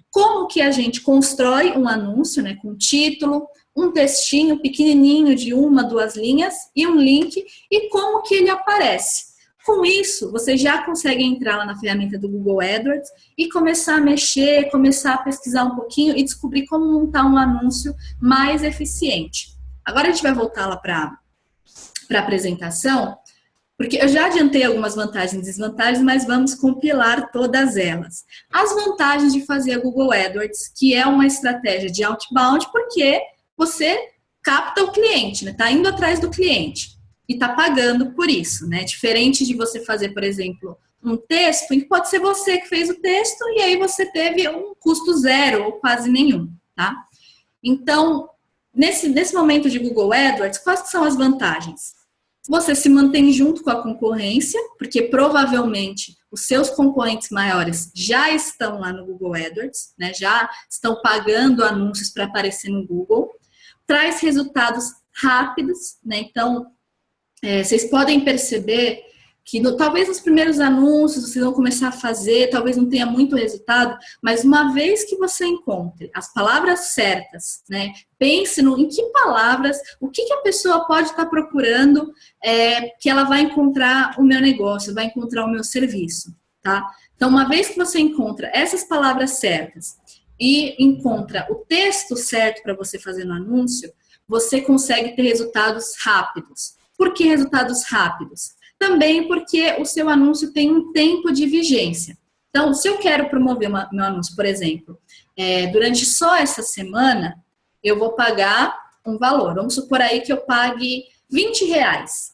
como que a gente constrói um anúncio, né, com título, um textinho pequenininho de 1, 2 linhas e um link, e como que ele aparece. Com isso, você já consegue entrar lá na ferramenta do Google AdWords e começar a mexer, começar a pesquisar um pouquinho e descobrir como montar um anúncio mais eficiente. Agora a gente vai voltar lá para a apresentação, porque eu já adiantei algumas vantagens e desvantagens, mas vamos compilar todas elas. As vantagens de fazer a Google AdWords, que é uma estratégia de outbound, porque você capta o cliente, né? Tá indo atrás do cliente e tá pagando por isso, né? Diferente de você fazer, por exemplo, um texto, em que pode ser você que fez o texto e aí você teve um custo zero ou quase nenhum, tá? Então, nesse momento de Google AdWords, quais são as vantagens? Você se mantém junto com a concorrência, porque provavelmente os seus concorrentes maiores já estão lá no Google AdWords, né? Já estão pagando anúncios para aparecer no Google. Traz resultados rápidos, né? Então, vocês podem perceber que talvez nos primeiros anúncios vocês vão começar a fazer, talvez não tenha muito resultado, mas uma vez que você encontre as palavras certas, né, pense em que palavras, o que a pessoa pode estar procurando, que ela vai encontrar o meu negócio, vai encontrar o meu serviço, tá? Então, uma vez que você encontra essas palavras certas e encontra o texto certo para você fazer no anúncio, você consegue ter resultados rápidos. Por que resultados rápidos? Também porque o seu anúncio tem um tempo de vigência. Então, se eu quero promover meu anúncio, por exemplo, durante só essa semana, eu vou pagar um valor. Vamos supor aí que eu pague R$20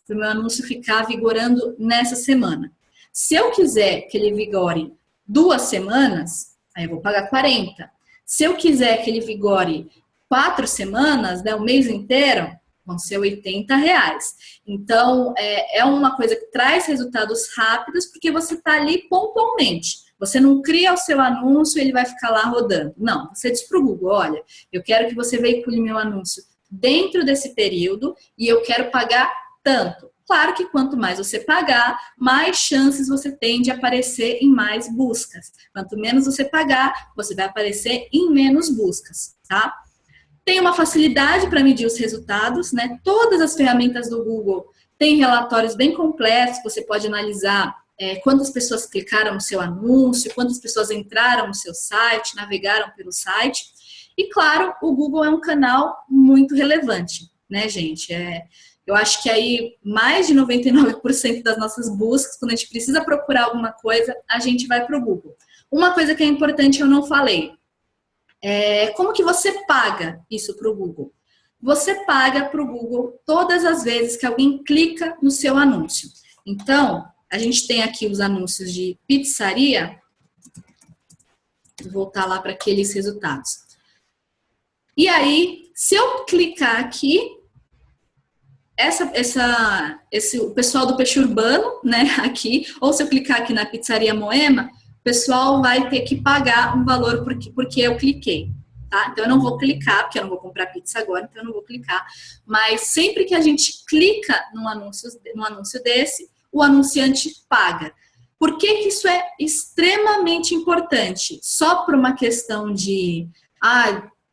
para o meu anúncio ficar vigorando nessa semana. Se eu quiser que ele vigore 2 semanas, aí eu vou pagar 40. Se eu quiser que ele vigore 4 semanas, né, o mês inteiro, vão ser R$80. Então, é uma coisa que traz resultados rápidos, porque você está ali pontualmente. Você não cria o seu anúncio e ele vai ficar lá rodando. Não, você diz para o Google, olha, eu quero que você veicule meu anúncio dentro desse período e eu quero pagar tanto. Claro que quanto mais você pagar, mais chances você tem de aparecer em mais buscas. Quanto menos você pagar, você vai aparecer em menos buscas, tá? Tem uma facilidade para medir os resultados, né? Todas as ferramentas do Google têm relatórios bem completos, você pode analisar quantas pessoas clicaram no seu anúncio, quantas pessoas entraram no seu site, navegaram pelo site. E, claro, o Google é um canal muito relevante, né, gente? Eu acho que aí mais de 99% das nossas buscas, quando a gente precisa procurar alguma coisa, a gente vai para o Google. Uma coisa que é importante eu não falei. Como que você paga isso para o Google? Você paga para o Google todas as vezes que alguém clica no seu anúncio. Então, a gente tem aqui os anúncios de pizzaria. Vou voltar lá para aqueles resultados. E aí, se eu clicar aqui, o pessoal do Peixe Urbano, né, aqui, ou se eu clicar aqui na Pizzaria Moema, o pessoal vai ter que pagar um valor porque eu cliquei. Tá? Então, eu não vou clicar, porque eu não vou comprar pizza agora, então eu não vou clicar. Mas sempre que a gente clica num anúncio desse, o anunciante paga. Por que que isso é extremamente importante? Só por uma questão de...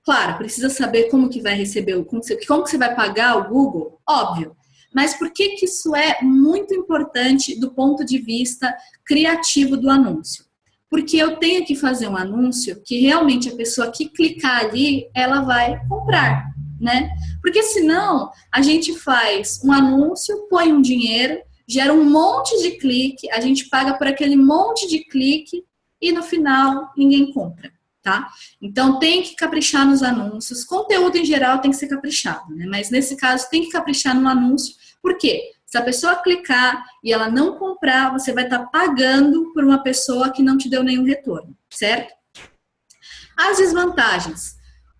claro, precisa saber como que vai receber, como que você vai pagar o Google? Óbvio. Mas por que que isso é muito importante do ponto de vista criativo do anúncio? Porque eu tenho que fazer um anúncio que realmente a pessoa que clicar ali, ela vai comprar, né? Porque senão a gente faz um anúncio, põe um dinheiro, gera um monte de clique, a gente paga por aquele monte de clique e no final ninguém compra, tá? Então tem que caprichar nos anúncios, conteúdo em geral tem que ser caprichado, né? Mas nesse caso tem que caprichar no anúncio, por quê? Se a pessoa clicar e ela não comprar, você vai estar pagando por uma pessoa que não te deu nenhum retorno, certo? As desvantagens.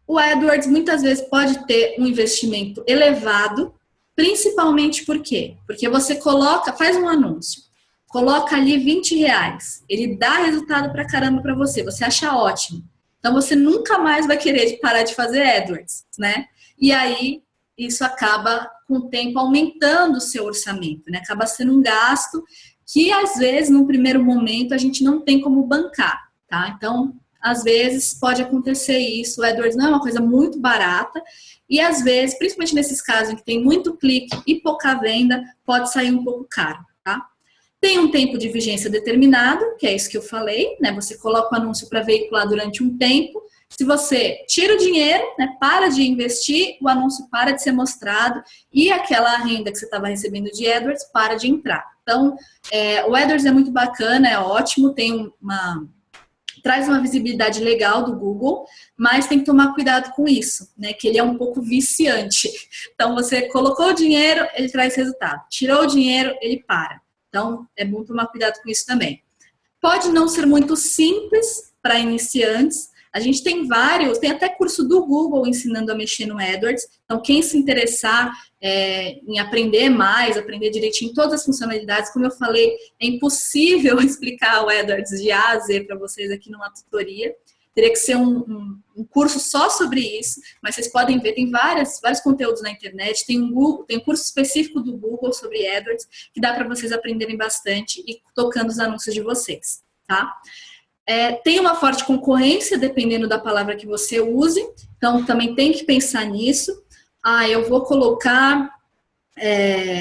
O AdWords muitas vezes pode ter um investimento elevado, principalmente por quê? Porque você faz um anúncio, coloca ali R$ 20, ele dá resultado pra caramba pra você, você acha ótimo. Então você nunca mais vai querer parar de fazer AdWords, né? E aí isso acaba com o tempo aumentando o seu orçamento, né? Acaba sendo um gasto que às vezes no primeiro momento a gente não tem como bancar, tá? Então às vezes pode acontecer isso, o AdWords não é uma coisa muito barata e às vezes, principalmente nesses casos em que tem muito clique e pouca venda, pode sair um pouco caro, tá? Tem um tempo de vigência determinado, que é isso que eu falei, né? Você coloca o anúncio para veicular durante um tempo. Se você tira o dinheiro, né, para de investir, o anúncio para de ser mostrado e aquela renda que você estava recebendo de AdWords para de entrar. Então, o AdWords é muito bacana, é ótimo, traz uma visibilidade legal do Google, mas tem que tomar cuidado com isso, né? Que ele é um pouco viciante. Então, você colocou o dinheiro, ele traz resultado. Tirou o dinheiro, ele para. Então, é bom tomar cuidado com isso também. Pode não ser muito simples para iniciantes. A gente tem tem até curso do Google ensinando a mexer no AdWords. Então, quem se interessar em aprender mais, aprender direitinho todas as funcionalidades, como eu falei, é impossível explicar o AdWords de A a Z para vocês aqui numa tutoria. Teria que ser um curso só sobre isso, mas vocês podem ver, tem vários conteúdos na internet, tem um curso específico do Google sobre AdWords, que dá para vocês aprenderem bastante e tocando os anúncios de vocês, tá? Tem uma forte concorrência, dependendo da palavra que você use, então também tem que pensar nisso. Eu vou colocar,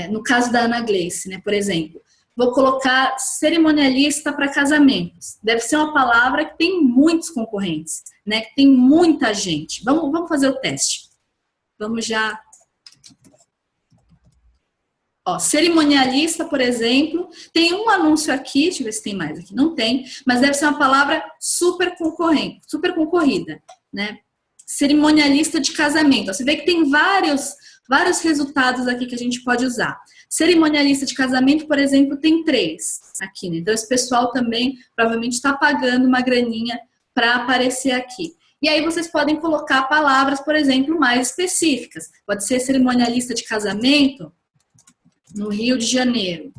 no caso da Ana Gleice, né, por exemplo, vou colocar cerimonialista para casamentos. Deve ser uma palavra que tem muitos concorrentes, né, que tem muita gente. Vamos fazer o teste. Vamos já... cerimonialista, por exemplo, tem um anúncio aqui, deixa eu ver se tem mais aqui, não tem, mas deve ser uma palavra super concorrida, né? Cerimonialista de casamento. Você vê que tem vários resultados aqui que a gente pode usar. Cerimonialista de casamento, por exemplo, tem 3 aqui, né? Então esse pessoal também provavelmente está pagando uma graninha para aparecer aqui. E aí vocês podem colocar palavras, por exemplo, mais específicas. Pode ser cerimonialista de casamento no Rio de Janeiro.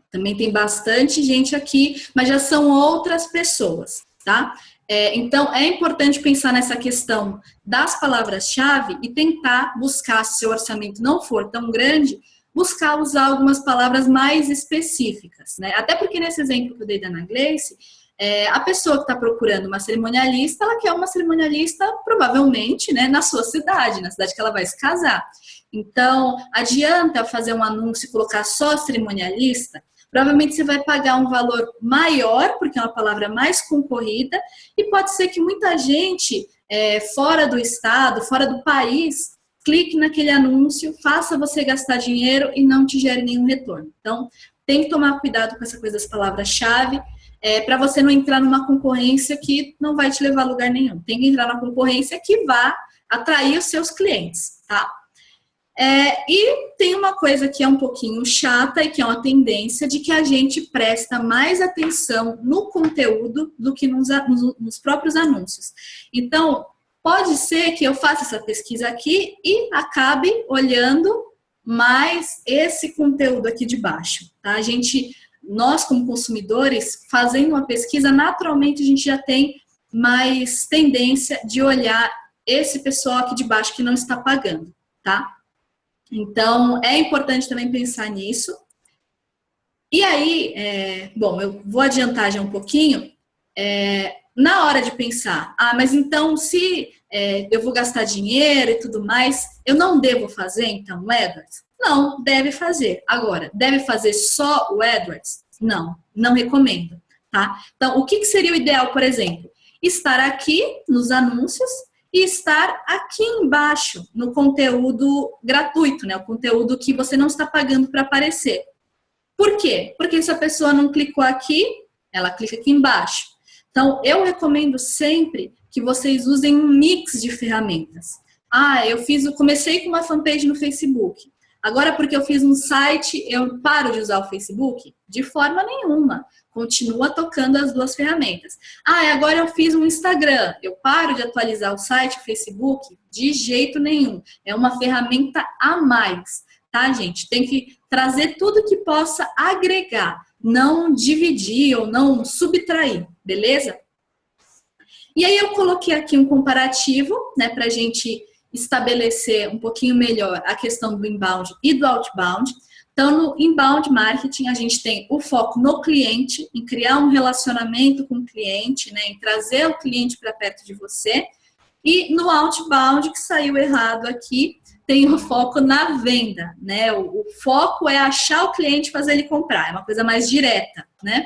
Também tem bastante gente aqui, mas já são outras pessoas, tá? Então, é importante pensar nessa questão das palavras-chave e tentar buscar, se seu orçamento não for tão grande, buscar usar algumas palavras mais específicas, né? Até porque nesse exemplo que eu dei da Ana Gleice, a pessoa que está procurando uma cerimonialista, ela quer uma cerimonialista, provavelmente, né, na sua cidade, na cidade que ela vai se casar. Então, adianta fazer um anúncio e colocar só cerimonialista? Provavelmente você vai pagar um valor maior, porque é uma palavra mais concorrida, e pode ser que muita gente fora do estado, fora do país, clique naquele anúncio, faça você gastar dinheiro e não te gere nenhum retorno. Então, tem que tomar cuidado com essa coisa das palavras-chave, para você não entrar numa concorrência que não vai te levar a lugar nenhum. Tem que entrar na concorrência que vá atrair os seus clientes, tá? E tem uma coisa que é um pouquinho chata e que é uma tendência de que a gente presta mais atenção no conteúdo do que nos próprios anúncios. Então, pode ser que eu faça essa pesquisa aqui e acabe olhando mais esse conteúdo aqui de baixo, tá? A gente nós como consumidores, fazendo uma pesquisa, naturalmente a gente já tem mais tendência de olhar esse pessoal aqui de baixo que não está pagando, tá? Então, é importante também pensar nisso. E aí, bom, eu vou adiantar já um pouquinho, na hora de pensar, mas então se eu vou gastar dinheiro e tudo mais, eu não devo fazer então o AdWords? Não, deve fazer. Agora, deve fazer só o AdWords? Não, não recomendo, tá? Então, o que seria o ideal, por exemplo? Estar aqui nos anúncios e estar aqui embaixo no conteúdo gratuito, né? O conteúdo que você não está pagando para aparecer. Por quê? Porque se a pessoa não clicou aqui, ela clica aqui embaixo. Então, eu recomendo sempre que vocês usem um mix de ferramentas. Comecei com uma fanpage no Facebook. Agora, porque eu fiz um site, eu paro de usar o Facebook? De forma nenhuma. Continua tocando as duas ferramentas. Agora eu fiz um Instagram. Eu paro de atualizar o site, o Facebook? De jeito nenhum. É uma ferramenta a mais, tá, gente? Tem que trazer tudo que possa agregar, não dividir ou não subtrair, beleza? E aí eu coloquei aqui um comparativo, né, para a gente estabelecer um pouquinho melhor a questão do inbound e do outbound. Então, no inbound marketing, a gente tem o foco no cliente, em criar um relacionamento com o cliente, né, em trazer o cliente para perto de você. E no outbound, que saiu errado aqui, tem o foco na venda, né? O foco é achar o cliente e fazer ele comprar, é uma coisa mais direta, né?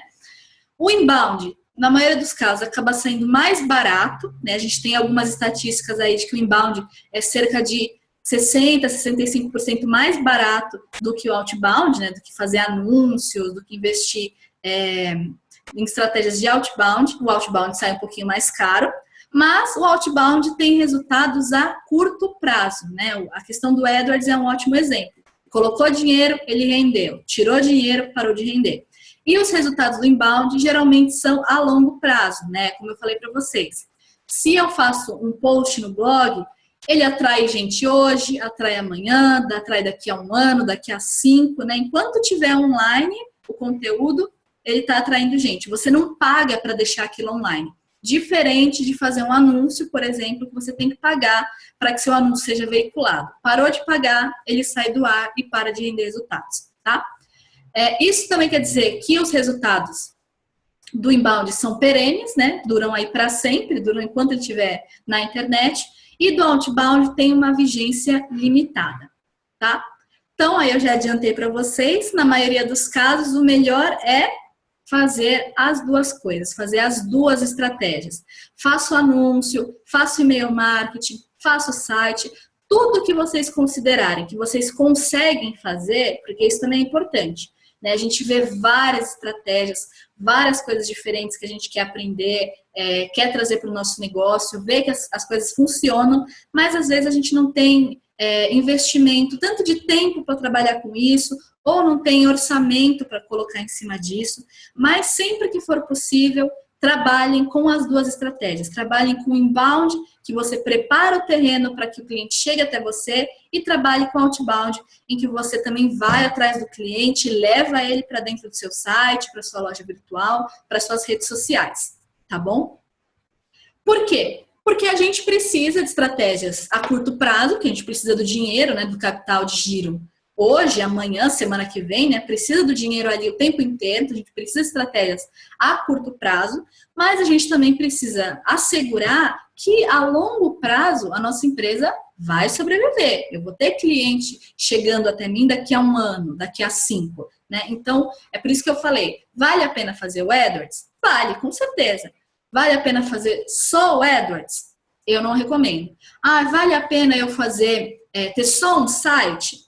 O inbound, na maioria dos casos, acaba saindo mais barato, né? A gente tem algumas estatísticas aí de que o inbound é cerca de 60%, 65% mais barato do que o outbound, né? Do que fazer anúncios, do que investir em estratégias de outbound. O outbound sai um pouquinho mais caro, mas o outbound tem resultados a curto prazo, né? A questão do AdWords é um ótimo exemplo. Colocou dinheiro, ele rendeu. Tirou dinheiro, parou de render. E os resultados do inbound geralmente são a longo prazo, né? Como eu falei para vocês. Se eu faço um post no blog, ele atrai gente hoje, atrai amanhã, atrai daqui a um ano, daqui a 5, né? Enquanto tiver online o conteúdo, ele está atraindo gente. Você não paga para deixar aquilo online. Diferente de fazer um anúncio, por exemplo, que você tem que pagar para que seu anúncio seja veiculado. Parou de pagar, ele sai do ar e para de render resultados, tá? Isso também quer dizer que os resultados do inbound são perenes, né? Duram aí para sempre, duram enquanto ele estiver na internet. E do outbound tem uma vigência limitada, tá? Então, aí eu já adiantei para vocês, na maioria dos casos, o melhor é fazer as duas coisas, fazer as duas estratégias. Faça o anúncio, faça o e-mail marketing, faça o site, tudo que vocês considerarem, que vocês conseguem fazer, porque isso também é importante, né? A gente vê várias estratégias, várias coisas diferentes que a gente quer aprender, quer trazer para o nosso negócio, ver que as coisas funcionam, mas às vezes a gente não tem investimento, tanto de tempo para trabalhar com isso, ou não tem orçamento para colocar em cima disso, mas sempre que for possível, trabalhem com as duas estratégias. Trabalhem com o inbound, que você prepara o terreno para que o cliente chegue até você, e trabalhe com o outbound, em que você também vai atrás do cliente, leva ele para dentro do seu site, para sua loja virtual, para suas redes sociais, tá bom? Por quê? Porque a gente precisa de estratégias a curto prazo, que a gente precisa do dinheiro, né, do capital de giro, hoje, amanhã, semana que vem, né? Precisa do dinheiro ali o tempo inteiro, então a gente precisa de estratégias a curto prazo, mas a gente também precisa assegurar que a longo prazo a nossa empresa vai sobreviver. Eu vou ter cliente chegando até mim daqui a um ano, daqui a 5, né? Então, é por isso que eu falei, vale a pena fazer o AdWords? Vale, com certeza. Vale a pena fazer só o AdWords? Eu não recomendo. Vale a pena eu ter só um site?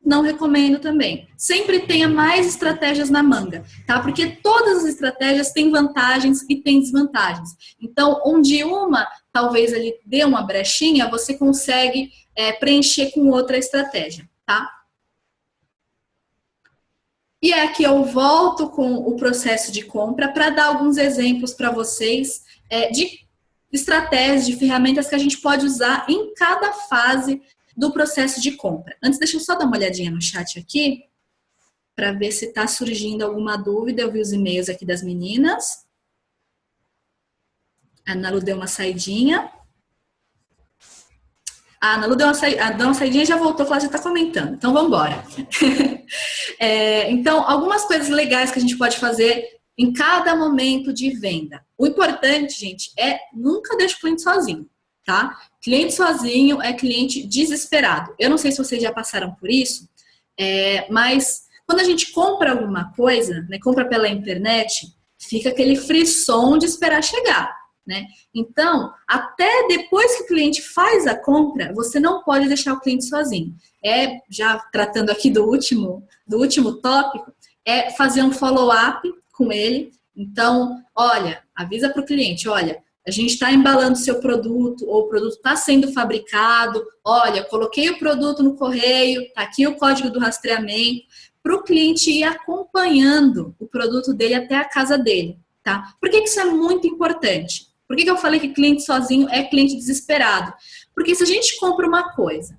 Não recomendo também. Sempre tenha mais estratégias na manga, tá? Porque todas as estratégias têm vantagens e têm desvantagens. Então, onde uma talvez ele dê uma brechinha, você consegue preencher com outra estratégia, tá? E aqui eu volto com o processo de compra para dar alguns exemplos para vocês de estratégias, de ferramentas que a gente pode usar em cada fase do processo de compra. Antes, deixa eu só dar uma olhadinha no chat aqui. para ver se está surgindo alguma dúvida. Eu vi os e-mails aqui das meninas. A Ana Lu deu uma saidinha. A Ana Lu deu uma saidinha e já voltou, que ela já está comentando. Então, vamos embora. Então, algumas coisas legais que a gente pode fazer em cada momento de venda. O importante, gente, é nunca deixar o cliente sozinho, tá? Cliente sozinho é cliente desesperado. Eu não sei se vocês já passaram por isso, mas quando a gente compra alguma coisa, né, compra pela internet, fica aquele frisson de esperar chegar, né? Então, até depois que o cliente faz a compra, você não pode deixar o cliente sozinho. Já tratando aqui do último tópico, é fazer um follow-up com ele. Então, olha, avisa para o cliente, olha, a gente está embalando o seu produto, ou o produto está sendo fabricado, olha, coloquei o produto no correio, está aqui o código do rastreamento, para o cliente ir acompanhando o produto dele até a casa dele, tá? Por que isso é muito importante? Por que eu falei que cliente sozinho é cliente desesperado? Porque se a gente compra uma coisa,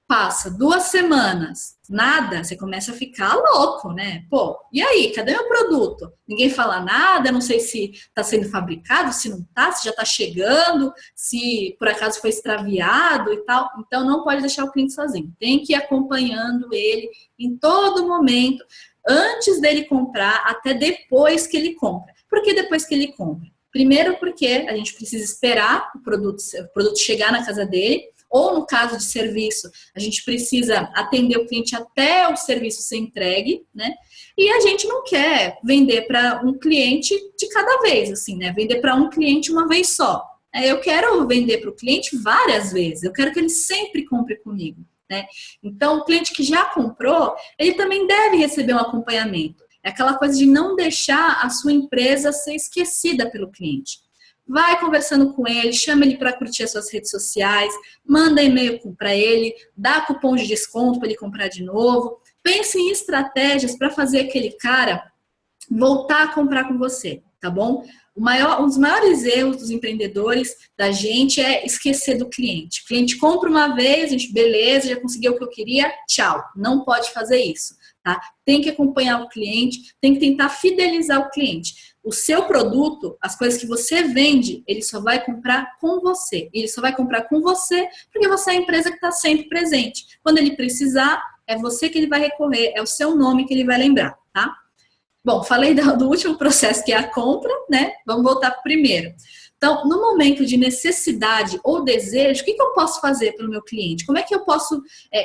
passa 2 semanas, nada, você começa a ficar louco, né? Pô, e aí, cadê meu produto? Ninguém fala nada, não sei se está sendo fabricado, se não está, se já está chegando, se por acaso foi extraviado e tal. Então, não pode deixar o cliente sozinho. Tem que ir acompanhando ele em todo momento, antes dele comprar, até depois que ele compra. Por que depois que ele compra? Primeiro porque a gente precisa esperar o produto chegar na casa dele, ou no caso de serviço, a gente precisa atender o cliente até o serviço ser entregue, né? E a gente não quer vender para um cliente de cada vez, assim, né? Vender para um cliente uma vez só. Eu quero vender para o cliente várias vezes, eu quero que ele sempre compre comigo, né? Então, o cliente que já comprou, ele também deve receber um acompanhamento. É aquela coisa de não deixar a sua empresa ser esquecida pelo cliente. Vai conversando com ele, chama ele para curtir as suas redes sociais, manda e-mail para ele, dá cupom de desconto para ele comprar de novo. Pense em estratégias para fazer aquele cara voltar a comprar com você, tá bom? Um dos maiores erros dos empreendedores, da gente, é esquecer do cliente. O cliente compra uma vez, a gente, beleza, já conseguiu o que eu queria, tchau. Não pode fazer isso, tá? Tem que acompanhar o cliente, tem que tentar fidelizar o cliente. O seu produto, as coisas que você vende, ele só vai comprar com você. Ele só vai comprar com você porque você é a empresa que está sempre presente. Quando ele precisar, é você que ele vai recorrer, é o seu nome que ele vai lembrar, tá? Bom, falei do último processo, que é a compra, né? Vamos voltar para o primeiro. Então, no momento de necessidade ou desejo, o que eu posso fazer pelo meu cliente? Como é que eu posso...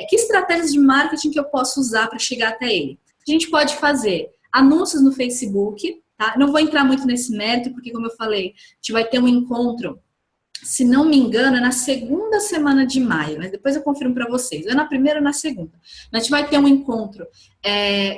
que estratégias de marketing que eu posso usar para chegar até ele? A gente pode fazer anúncios no Facebook, tá? Não vou entrar muito nesse mérito, porque, como eu falei, a gente vai ter um encontro, se não me engano, é na segunda semana de maio, mas depois eu confirmo para vocês. Ou é na primeira ou na segunda. A gente vai ter um encontro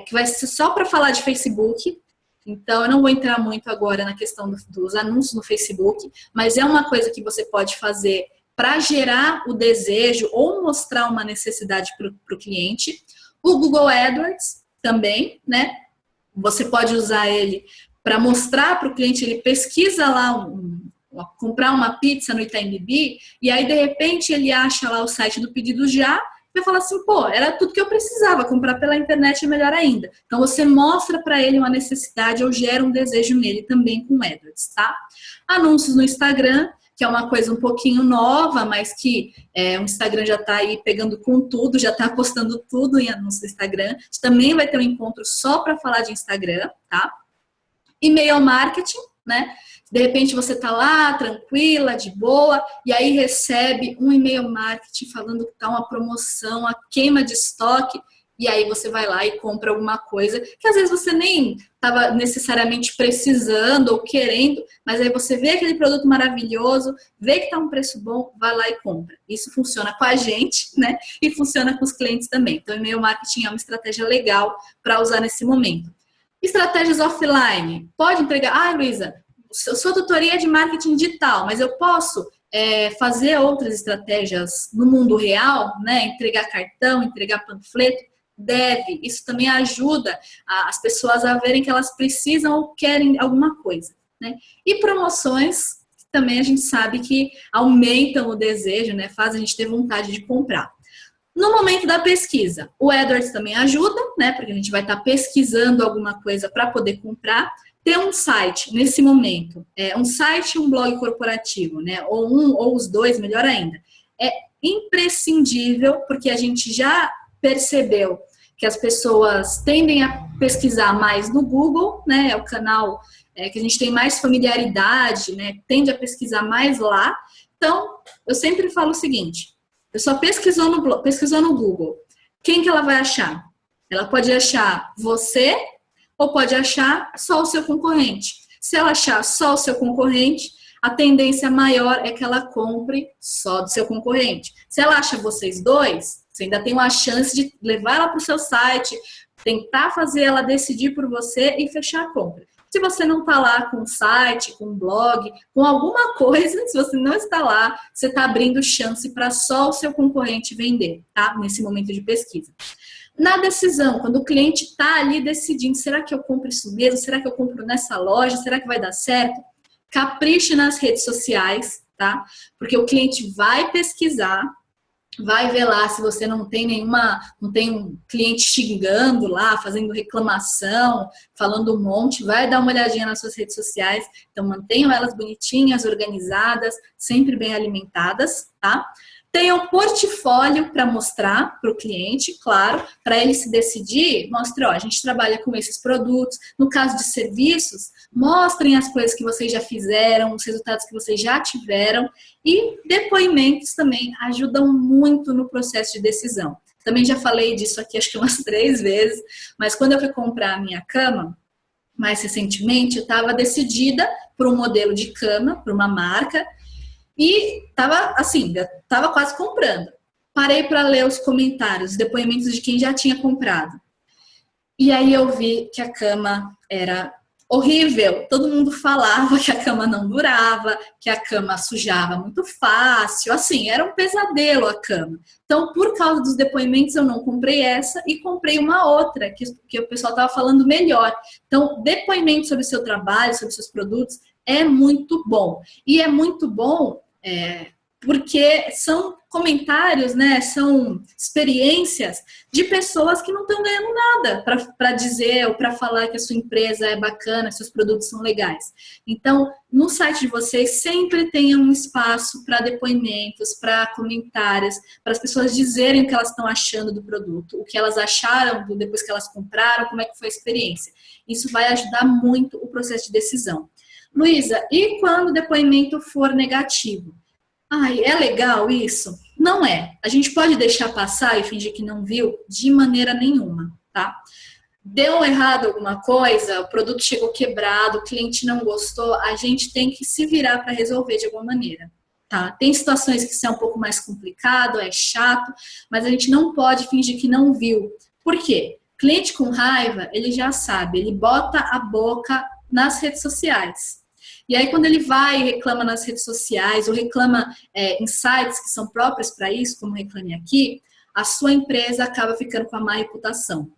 que vai ser só para falar de Facebook. Então, eu não vou entrar muito agora na questão dos anúncios no Facebook, mas é uma coisa que você pode fazer para gerar o desejo ou mostrar uma necessidade para o cliente. O Google AdWords também, né? Você pode usar ele para mostrar para o cliente, ele pesquisa lá comprar uma pizza no Itaim Bibi, e aí de repente ele acha lá o site do Pedido Já, e fala assim, pô, era tudo que eu precisava, comprar pela internet é melhor ainda. Então você mostra para ele uma necessidade ou gera um desejo nele também com AdWords, tá? Anúncios no Instagram, que é uma coisa um pouquinho nova, mas que o Instagram já está aí pegando com tudo, já está postando tudo em anúncios do Instagram. A gente também vai ter um encontro só para falar de Instagram, tá? E-mail marketing, né? De repente você tá lá, tranquila, de boa, e aí recebe um e-mail marketing falando que tá uma promoção, a queima de estoque, e aí você vai lá e compra alguma coisa que às vezes você nem estava necessariamente precisando ou querendo, mas aí você vê aquele produto maravilhoso, vê que tá um preço bom, vai lá e compra. Isso funciona com a gente, né? E funciona com os clientes também. Então, e-mail marketing é uma estratégia legal para usar nesse momento. Estratégias offline. Pode entregar... Ah, Luísa, sua tutoria é de marketing digital, mas eu posso fazer outras estratégias no mundo real, né? Entregar cartão, entregar panfleto. Deve. Isso também ajuda as pessoas a verem que elas precisam ou querem alguma coisa, né? E promoções, também a gente sabe que aumentam o desejo, né? Faz a gente ter vontade de comprar. No momento da pesquisa, o AdWords também ajuda, né? Porque a gente vai estar pesquisando alguma coisa para poder comprar. Ter um site, nesse momento, um site e um blog corporativo, né? Ou um ou os dois, melhor ainda. É imprescindível, porque a gente já percebeu que as pessoas tendem a pesquisar mais no Google, né? É o canal que a gente tem mais familiaridade, né? Tende a pesquisar mais lá. Então, eu sempre falo o seguinte: a pessoa pesquisou no Google. Quem que ela vai achar? Ela pode achar você ou pode achar só o seu concorrente. Se ela achar só o seu concorrente, a tendência maior é que ela compre só do seu concorrente. Se ela acha vocês dois, você ainda tem uma chance de levar ela para o seu site, tentar fazer ela decidir por você e fechar a compra. Se você não está lá com um site, com um blog, com alguma coisa, se você não está lá, você está abrindo chance para só o seu concorrente vender, tá? Nesse momento de pesquisa. Na decisão, quando o cliente está ali decidindo, será que eu compro isso mesmo? Será que eu compro nessa loja? Será que vai dar certo? Capriche nas redes sociais, tá? Porque o cliente vai pesquisar, vai ver lá se você não tem um cliente xingando lá, fazendo reclamação, falando um monte, vai dar uma olhadinha nas suas redes sociais. Então mantenham elas bonitinhas, organizadas, sempre bem alimentadas, tá? Tenha um portfólio para mostrar para o cliente, claro, para ele se decidir, mostre, ó, a gente trabalha com esses produtos. No caso de serviços, mostrem as coisas que vocês já fizeram, os resultados que vocês já tiveram, e depoimentos também ajudam muito no processo de decisão. Também já falei disso aqui acho que umas 3 vezes, mas quando eu fui comprar a minha cama, mais recentemente, eu estava decidida por um modelo de cama, por uma marca, e tava assim, tava quase comprando. Parei para ler os comentários, os depoimentos de quem já tinha comprado. E aí eu vi que a cama era horrível. Todo mundo falava que a cama não durava, que a cama sujava muito fácil. Assim, era um pesadelo a cama. Então, por causa dos depoimentos, eu não comprei essa e comprei uma outra, que o pessoal estava falando melhor. Então, depoimento sobre o seu trabalho, sobre os seus produtos, é muito bom. E é muito bom porque são comentários, né? São experiências de pessoas que não estão ganhando nada para dizer ou para falar que a sua empresa é bacana, que seus produtos são legais. Então, no site de vocês sempre tenha um espaço para depoimentos, para comentários, para as pessoas dizerem o que elas estão achando do produto, o que elas acharam depois que elas compraram, como é que foi a experiência. Isso vai ajudar muito o processo de decisão. Luísa, e quando o depoimento for negativo? Ai, é legal isso? Não é. A gente pode deixar passar e fingir que não viu de maneira nenhuma, tá? Deu errado alguma coisa, o produto chegou quebrado, o cliente não gostou, a gente tem que se virar para resolver de alguma maneira, tá? Tem situações que isso é um pouco mais complicado, é chato, mas a gente não pode fingir que não viu. Por quê? Cliente com raiva, ele já sabe, ele bota a boca nas redes sociais. E aí, quando ele vai e reclama nas redes sociais, ou reclama em sites que são próprios para isso, como Reclame Aqui, a sua empresa acaba ficando com a má reputação.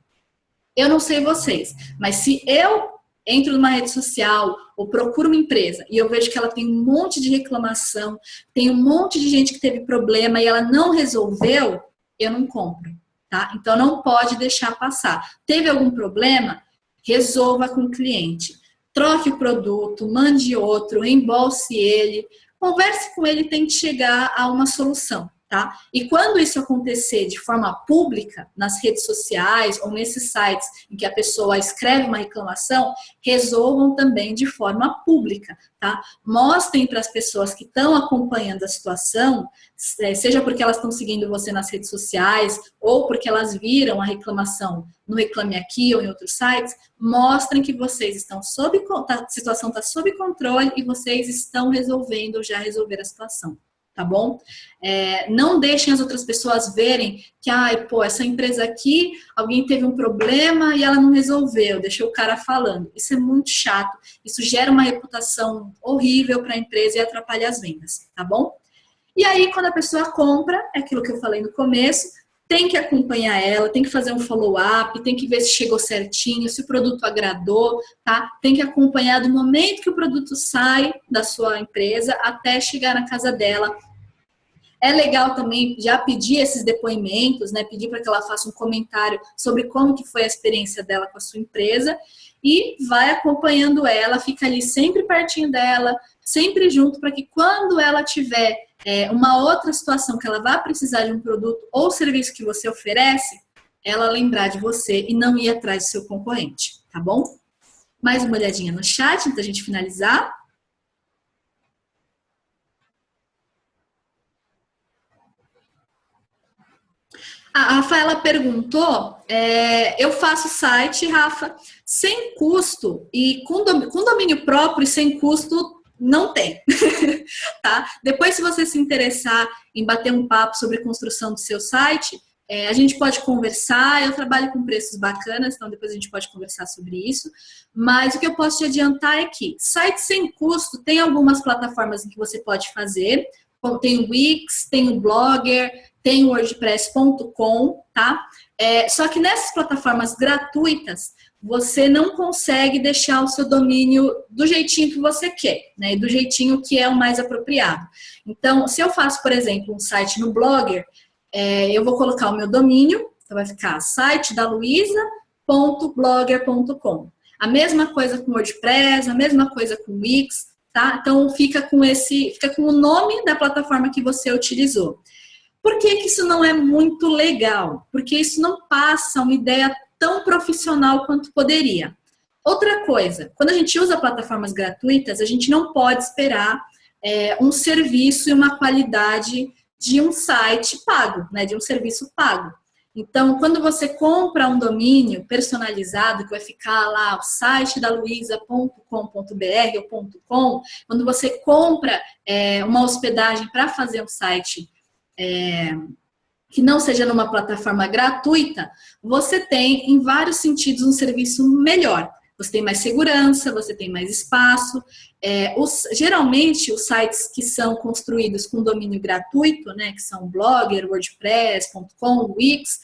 Eu não sei vocês, mas se eu entro numa rede social ou procuro uma empresa e eu vejo que ela tem um monte de reclamação, tem um monte de gente que teve problema e ela não resolveu, eu não compro, tá? Então, não pode deixar passar. Teve algum problema? Resolva com o cliente. Troque o produto, mande outro, reembolse ele, converse com ele e tente chegar a uma solução, tá? E quando isso acontecer de forma pública, nas redes sociais ou nesses sites em que a pessoa escreve uma reclamação, resolvam também de forma pública, tá? Mostrem para as pessoas que estão acompanhando a situação, seja porque elas estão seguindo você nas redes sociais ou porque elas viram a reclamação no Reclame Aqui ou em outros sites, mostrem que vocês estão a situação está sob controle e vocês estão resolvendo ou já resolveram a situação, tá bom? Não deixem as outras pessoas verem que, essa empresa aqui, alguém teve um problema e ela não resolveu, deixou o cara falando. Isso é muito chato, isso gera uma reputação horrível para a empresa e atrapalha as vendas, tá bom? E aí, quando a pessoa compra, é aquilo que eu falei no começo, tem que acompanhar ela, tem que fazer um follow-up, tem que ver se chegou certinho, se o produto agradou, tá? Tem que acompanhar do momento que o produto sai da sua empresa até chegar na casa dela. É legal também já pedir esses depoimentos, né? Pedir para que ela faça um comentário sobre como que foi a experiência dela com a sua empresa e vai acompanhando ela, fica ali sempre pertinho dela, sempre junto, para que quando ela tiver uma outra situação que ela vai precisar de um produto ou serviço que você oferece, ela lembrar de você e não ir atrás do seu concorrente, tá bom? Mais uma olhadinha no chat antes da gente finalizar. A Rafaela perguntou, eu faço site, Rafa, sem custo e com domínio próprio e sem custo não tem, tá? Depois, se você se interessar em bater um papo sobre construção do seu site, a gente pode conversar, eu trabalho com preços bacanas, então depois a gente pode conversar sobre isso, mas o que eu posso te adiantar é que site sem custo tem algumas plataformas em que você pode fazer, tem o Wix, tem o Blogger, tem o WordPress.com, tá? Só que nessas plataformas gratuitas, você não consegue deixar o seu domínio do jeitinho que você quer, né? Do jeitinho que é o mais apropriado. Então, se eu faço, por exemplo, um site no Blogger, eu vou colocar o meu domínio, então vai ficar sitedaluiza.blogger.com. A mesma coisa com o WordPress, a mesma coisa com o Wix, tá? Então, fica com o nome da plataforma que você utilizou. Por que que isso não é muito legal? Porque isso não passa uma ideia tão profissional quanto poderia. Outra coisa, quando a gente usa plataformas gratuitas, a gente não pode esperar um serviço e uma qualidade de um site pago, né, de um serviço pago. Então, quando você compra um domínio personalizado, que vai ficar lá o site da luiza.com.br ou .com, quando você compra uma hospedagem para fazer um site que não seja numa plataforma gratuita, você tem, em vários sentidos, um serviço melhor. Você tem mais segurança, você tem mais espaço. Geralmente, os sites que são construídos com domínio gratuito, né, que são Blogger, WordPress.com, Wix,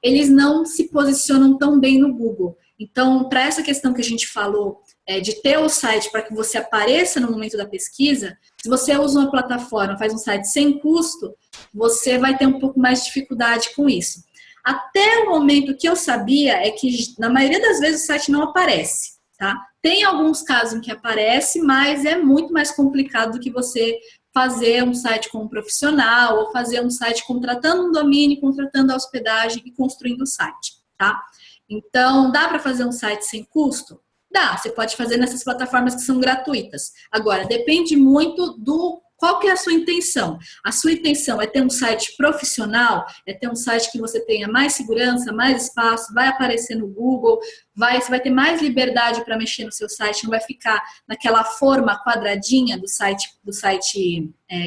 eles não se posicionam tão bem no Google. Então, para essa questão que a gente falou, de ter o site para que você apareça no momento da pesquisa, se você usa uma plataforma, faz um site sem custo, você vai ter um pouco mais de dificuldade com isso. Até o momento que eu sabia é que, na maioria das vezes, o site não aparece, tá? Tem alguns casos em que aparece, mas é muito mais complicado do que você fazer um site com um profissional ou fazer um site contratando um domínio, contratando a hospedagem e construindo o site, tá? Então, dá para fazer um site sem custo? Dá, você pode fazer nessas plataformas que são gratuitas. Agora, depende muito do qual que é a sua intenção. A sua intenção é ter um site profissional, é ter um site que você tenha mais segurança, mais espaço, vai aparecer no Google, você vai ter mais liberdade para mexer no seu site, não vai ficar naquela forma quadradinha do site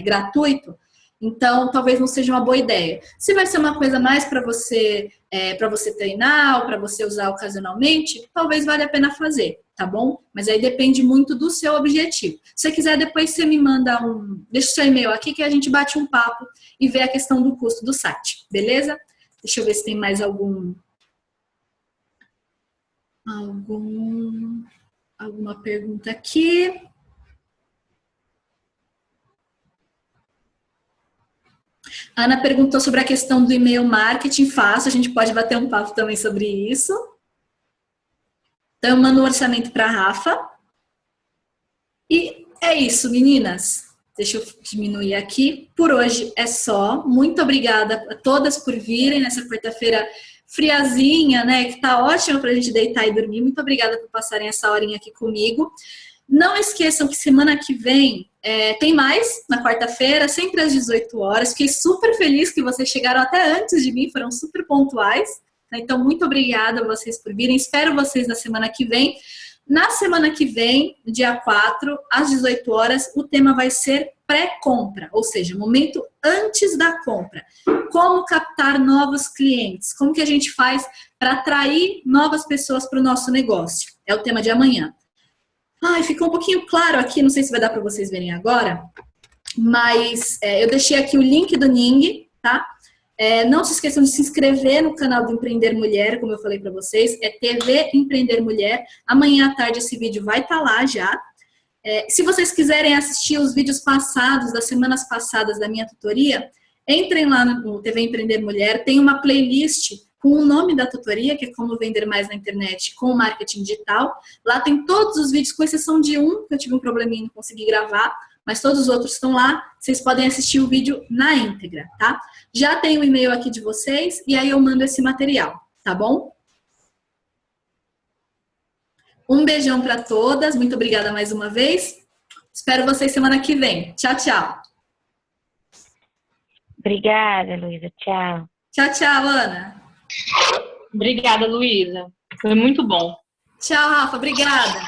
gratuito. Então, talvez não seja uma boa ideia. Se vai ser uma coisa mais para você treinar ou para você usar ocasionalmente, talvez valha a pena fazer, tá bom? Mas aí depende muito do seu objetivo. Se você quiser, depois você me manda deixa o seu e-mail aqui que a gente bate um papo e vê a questão do custo do site, beleza? Deixa eu ver se tem mais alguma pergunta aqui. A Ana perguntou sobre a questão do e-mail marketing. Fácil, a gente pode bater um papo também sobre isso. Então, eu mando um orçamento para a Rafa. E é isso, meninas. Deixa eu diminuir aqui. Por hoje é só. Muito obrigada a todas por virem nessa quarta-feira friazinha, né? Que tá ótima para a gente deitar e dormir. Muito obrigada por passarem essa horinha aqui comigo. Não esqueçam que semana que vem tem mais, na quarta-feira, sempre às 18 horas. Fiquei super feliz que vocês chegaram até antes de mim, foram super pontuais. Então, muito obrigada a vocês por virem. Espero vocês na semana que vem. Na semana que vem, dia 4, às 18 horas, o tema vai ser pré-compra, ou seja, momento antes da compra. Como captar novos clientes? Como que a gente faz para atrair novas pessoas para o nosso negócio? É o tema de amanhã. Ficou um pouquinho claro aqui, não sei se vai dar para vocês verem agora, mas eu deixei aqui o link do Ning, tá? Não se esqueçam de se inscrever no canal do Empreender Mulher, como eu falei para vocês, é TV Empreender Mulher. Amanhã à tarde esse vídeo vai estar lá já. Se vocês quiserem assistir os vídeos passados, das semanas passadas da minha tutoria, Entrem lá no TV Empreender Mulher, tem uma playlist com o nome da tutoria, que é Como Vender Mais na Internet com Marketing Digital. Lá tem todos os vídeos, com exceção de um, que eu tive um probleminha e não consegui gravar, mas todos os outros estão lá. Vocês podem assistir o vídeo na íntegra, tá? Já tem o e-mail aqui de vocês e aí eu mando esse material, tá bom? Um beijão para todas, muito obrigada mais uma vez. Espero vocês semana que vem. Tchau, tchau. Obrigada, Luísa. Tchau. Tchau, tchau, Ana. Obrigada, Luísa. Foi muito bom. Tchau, Rafa. Obrigada.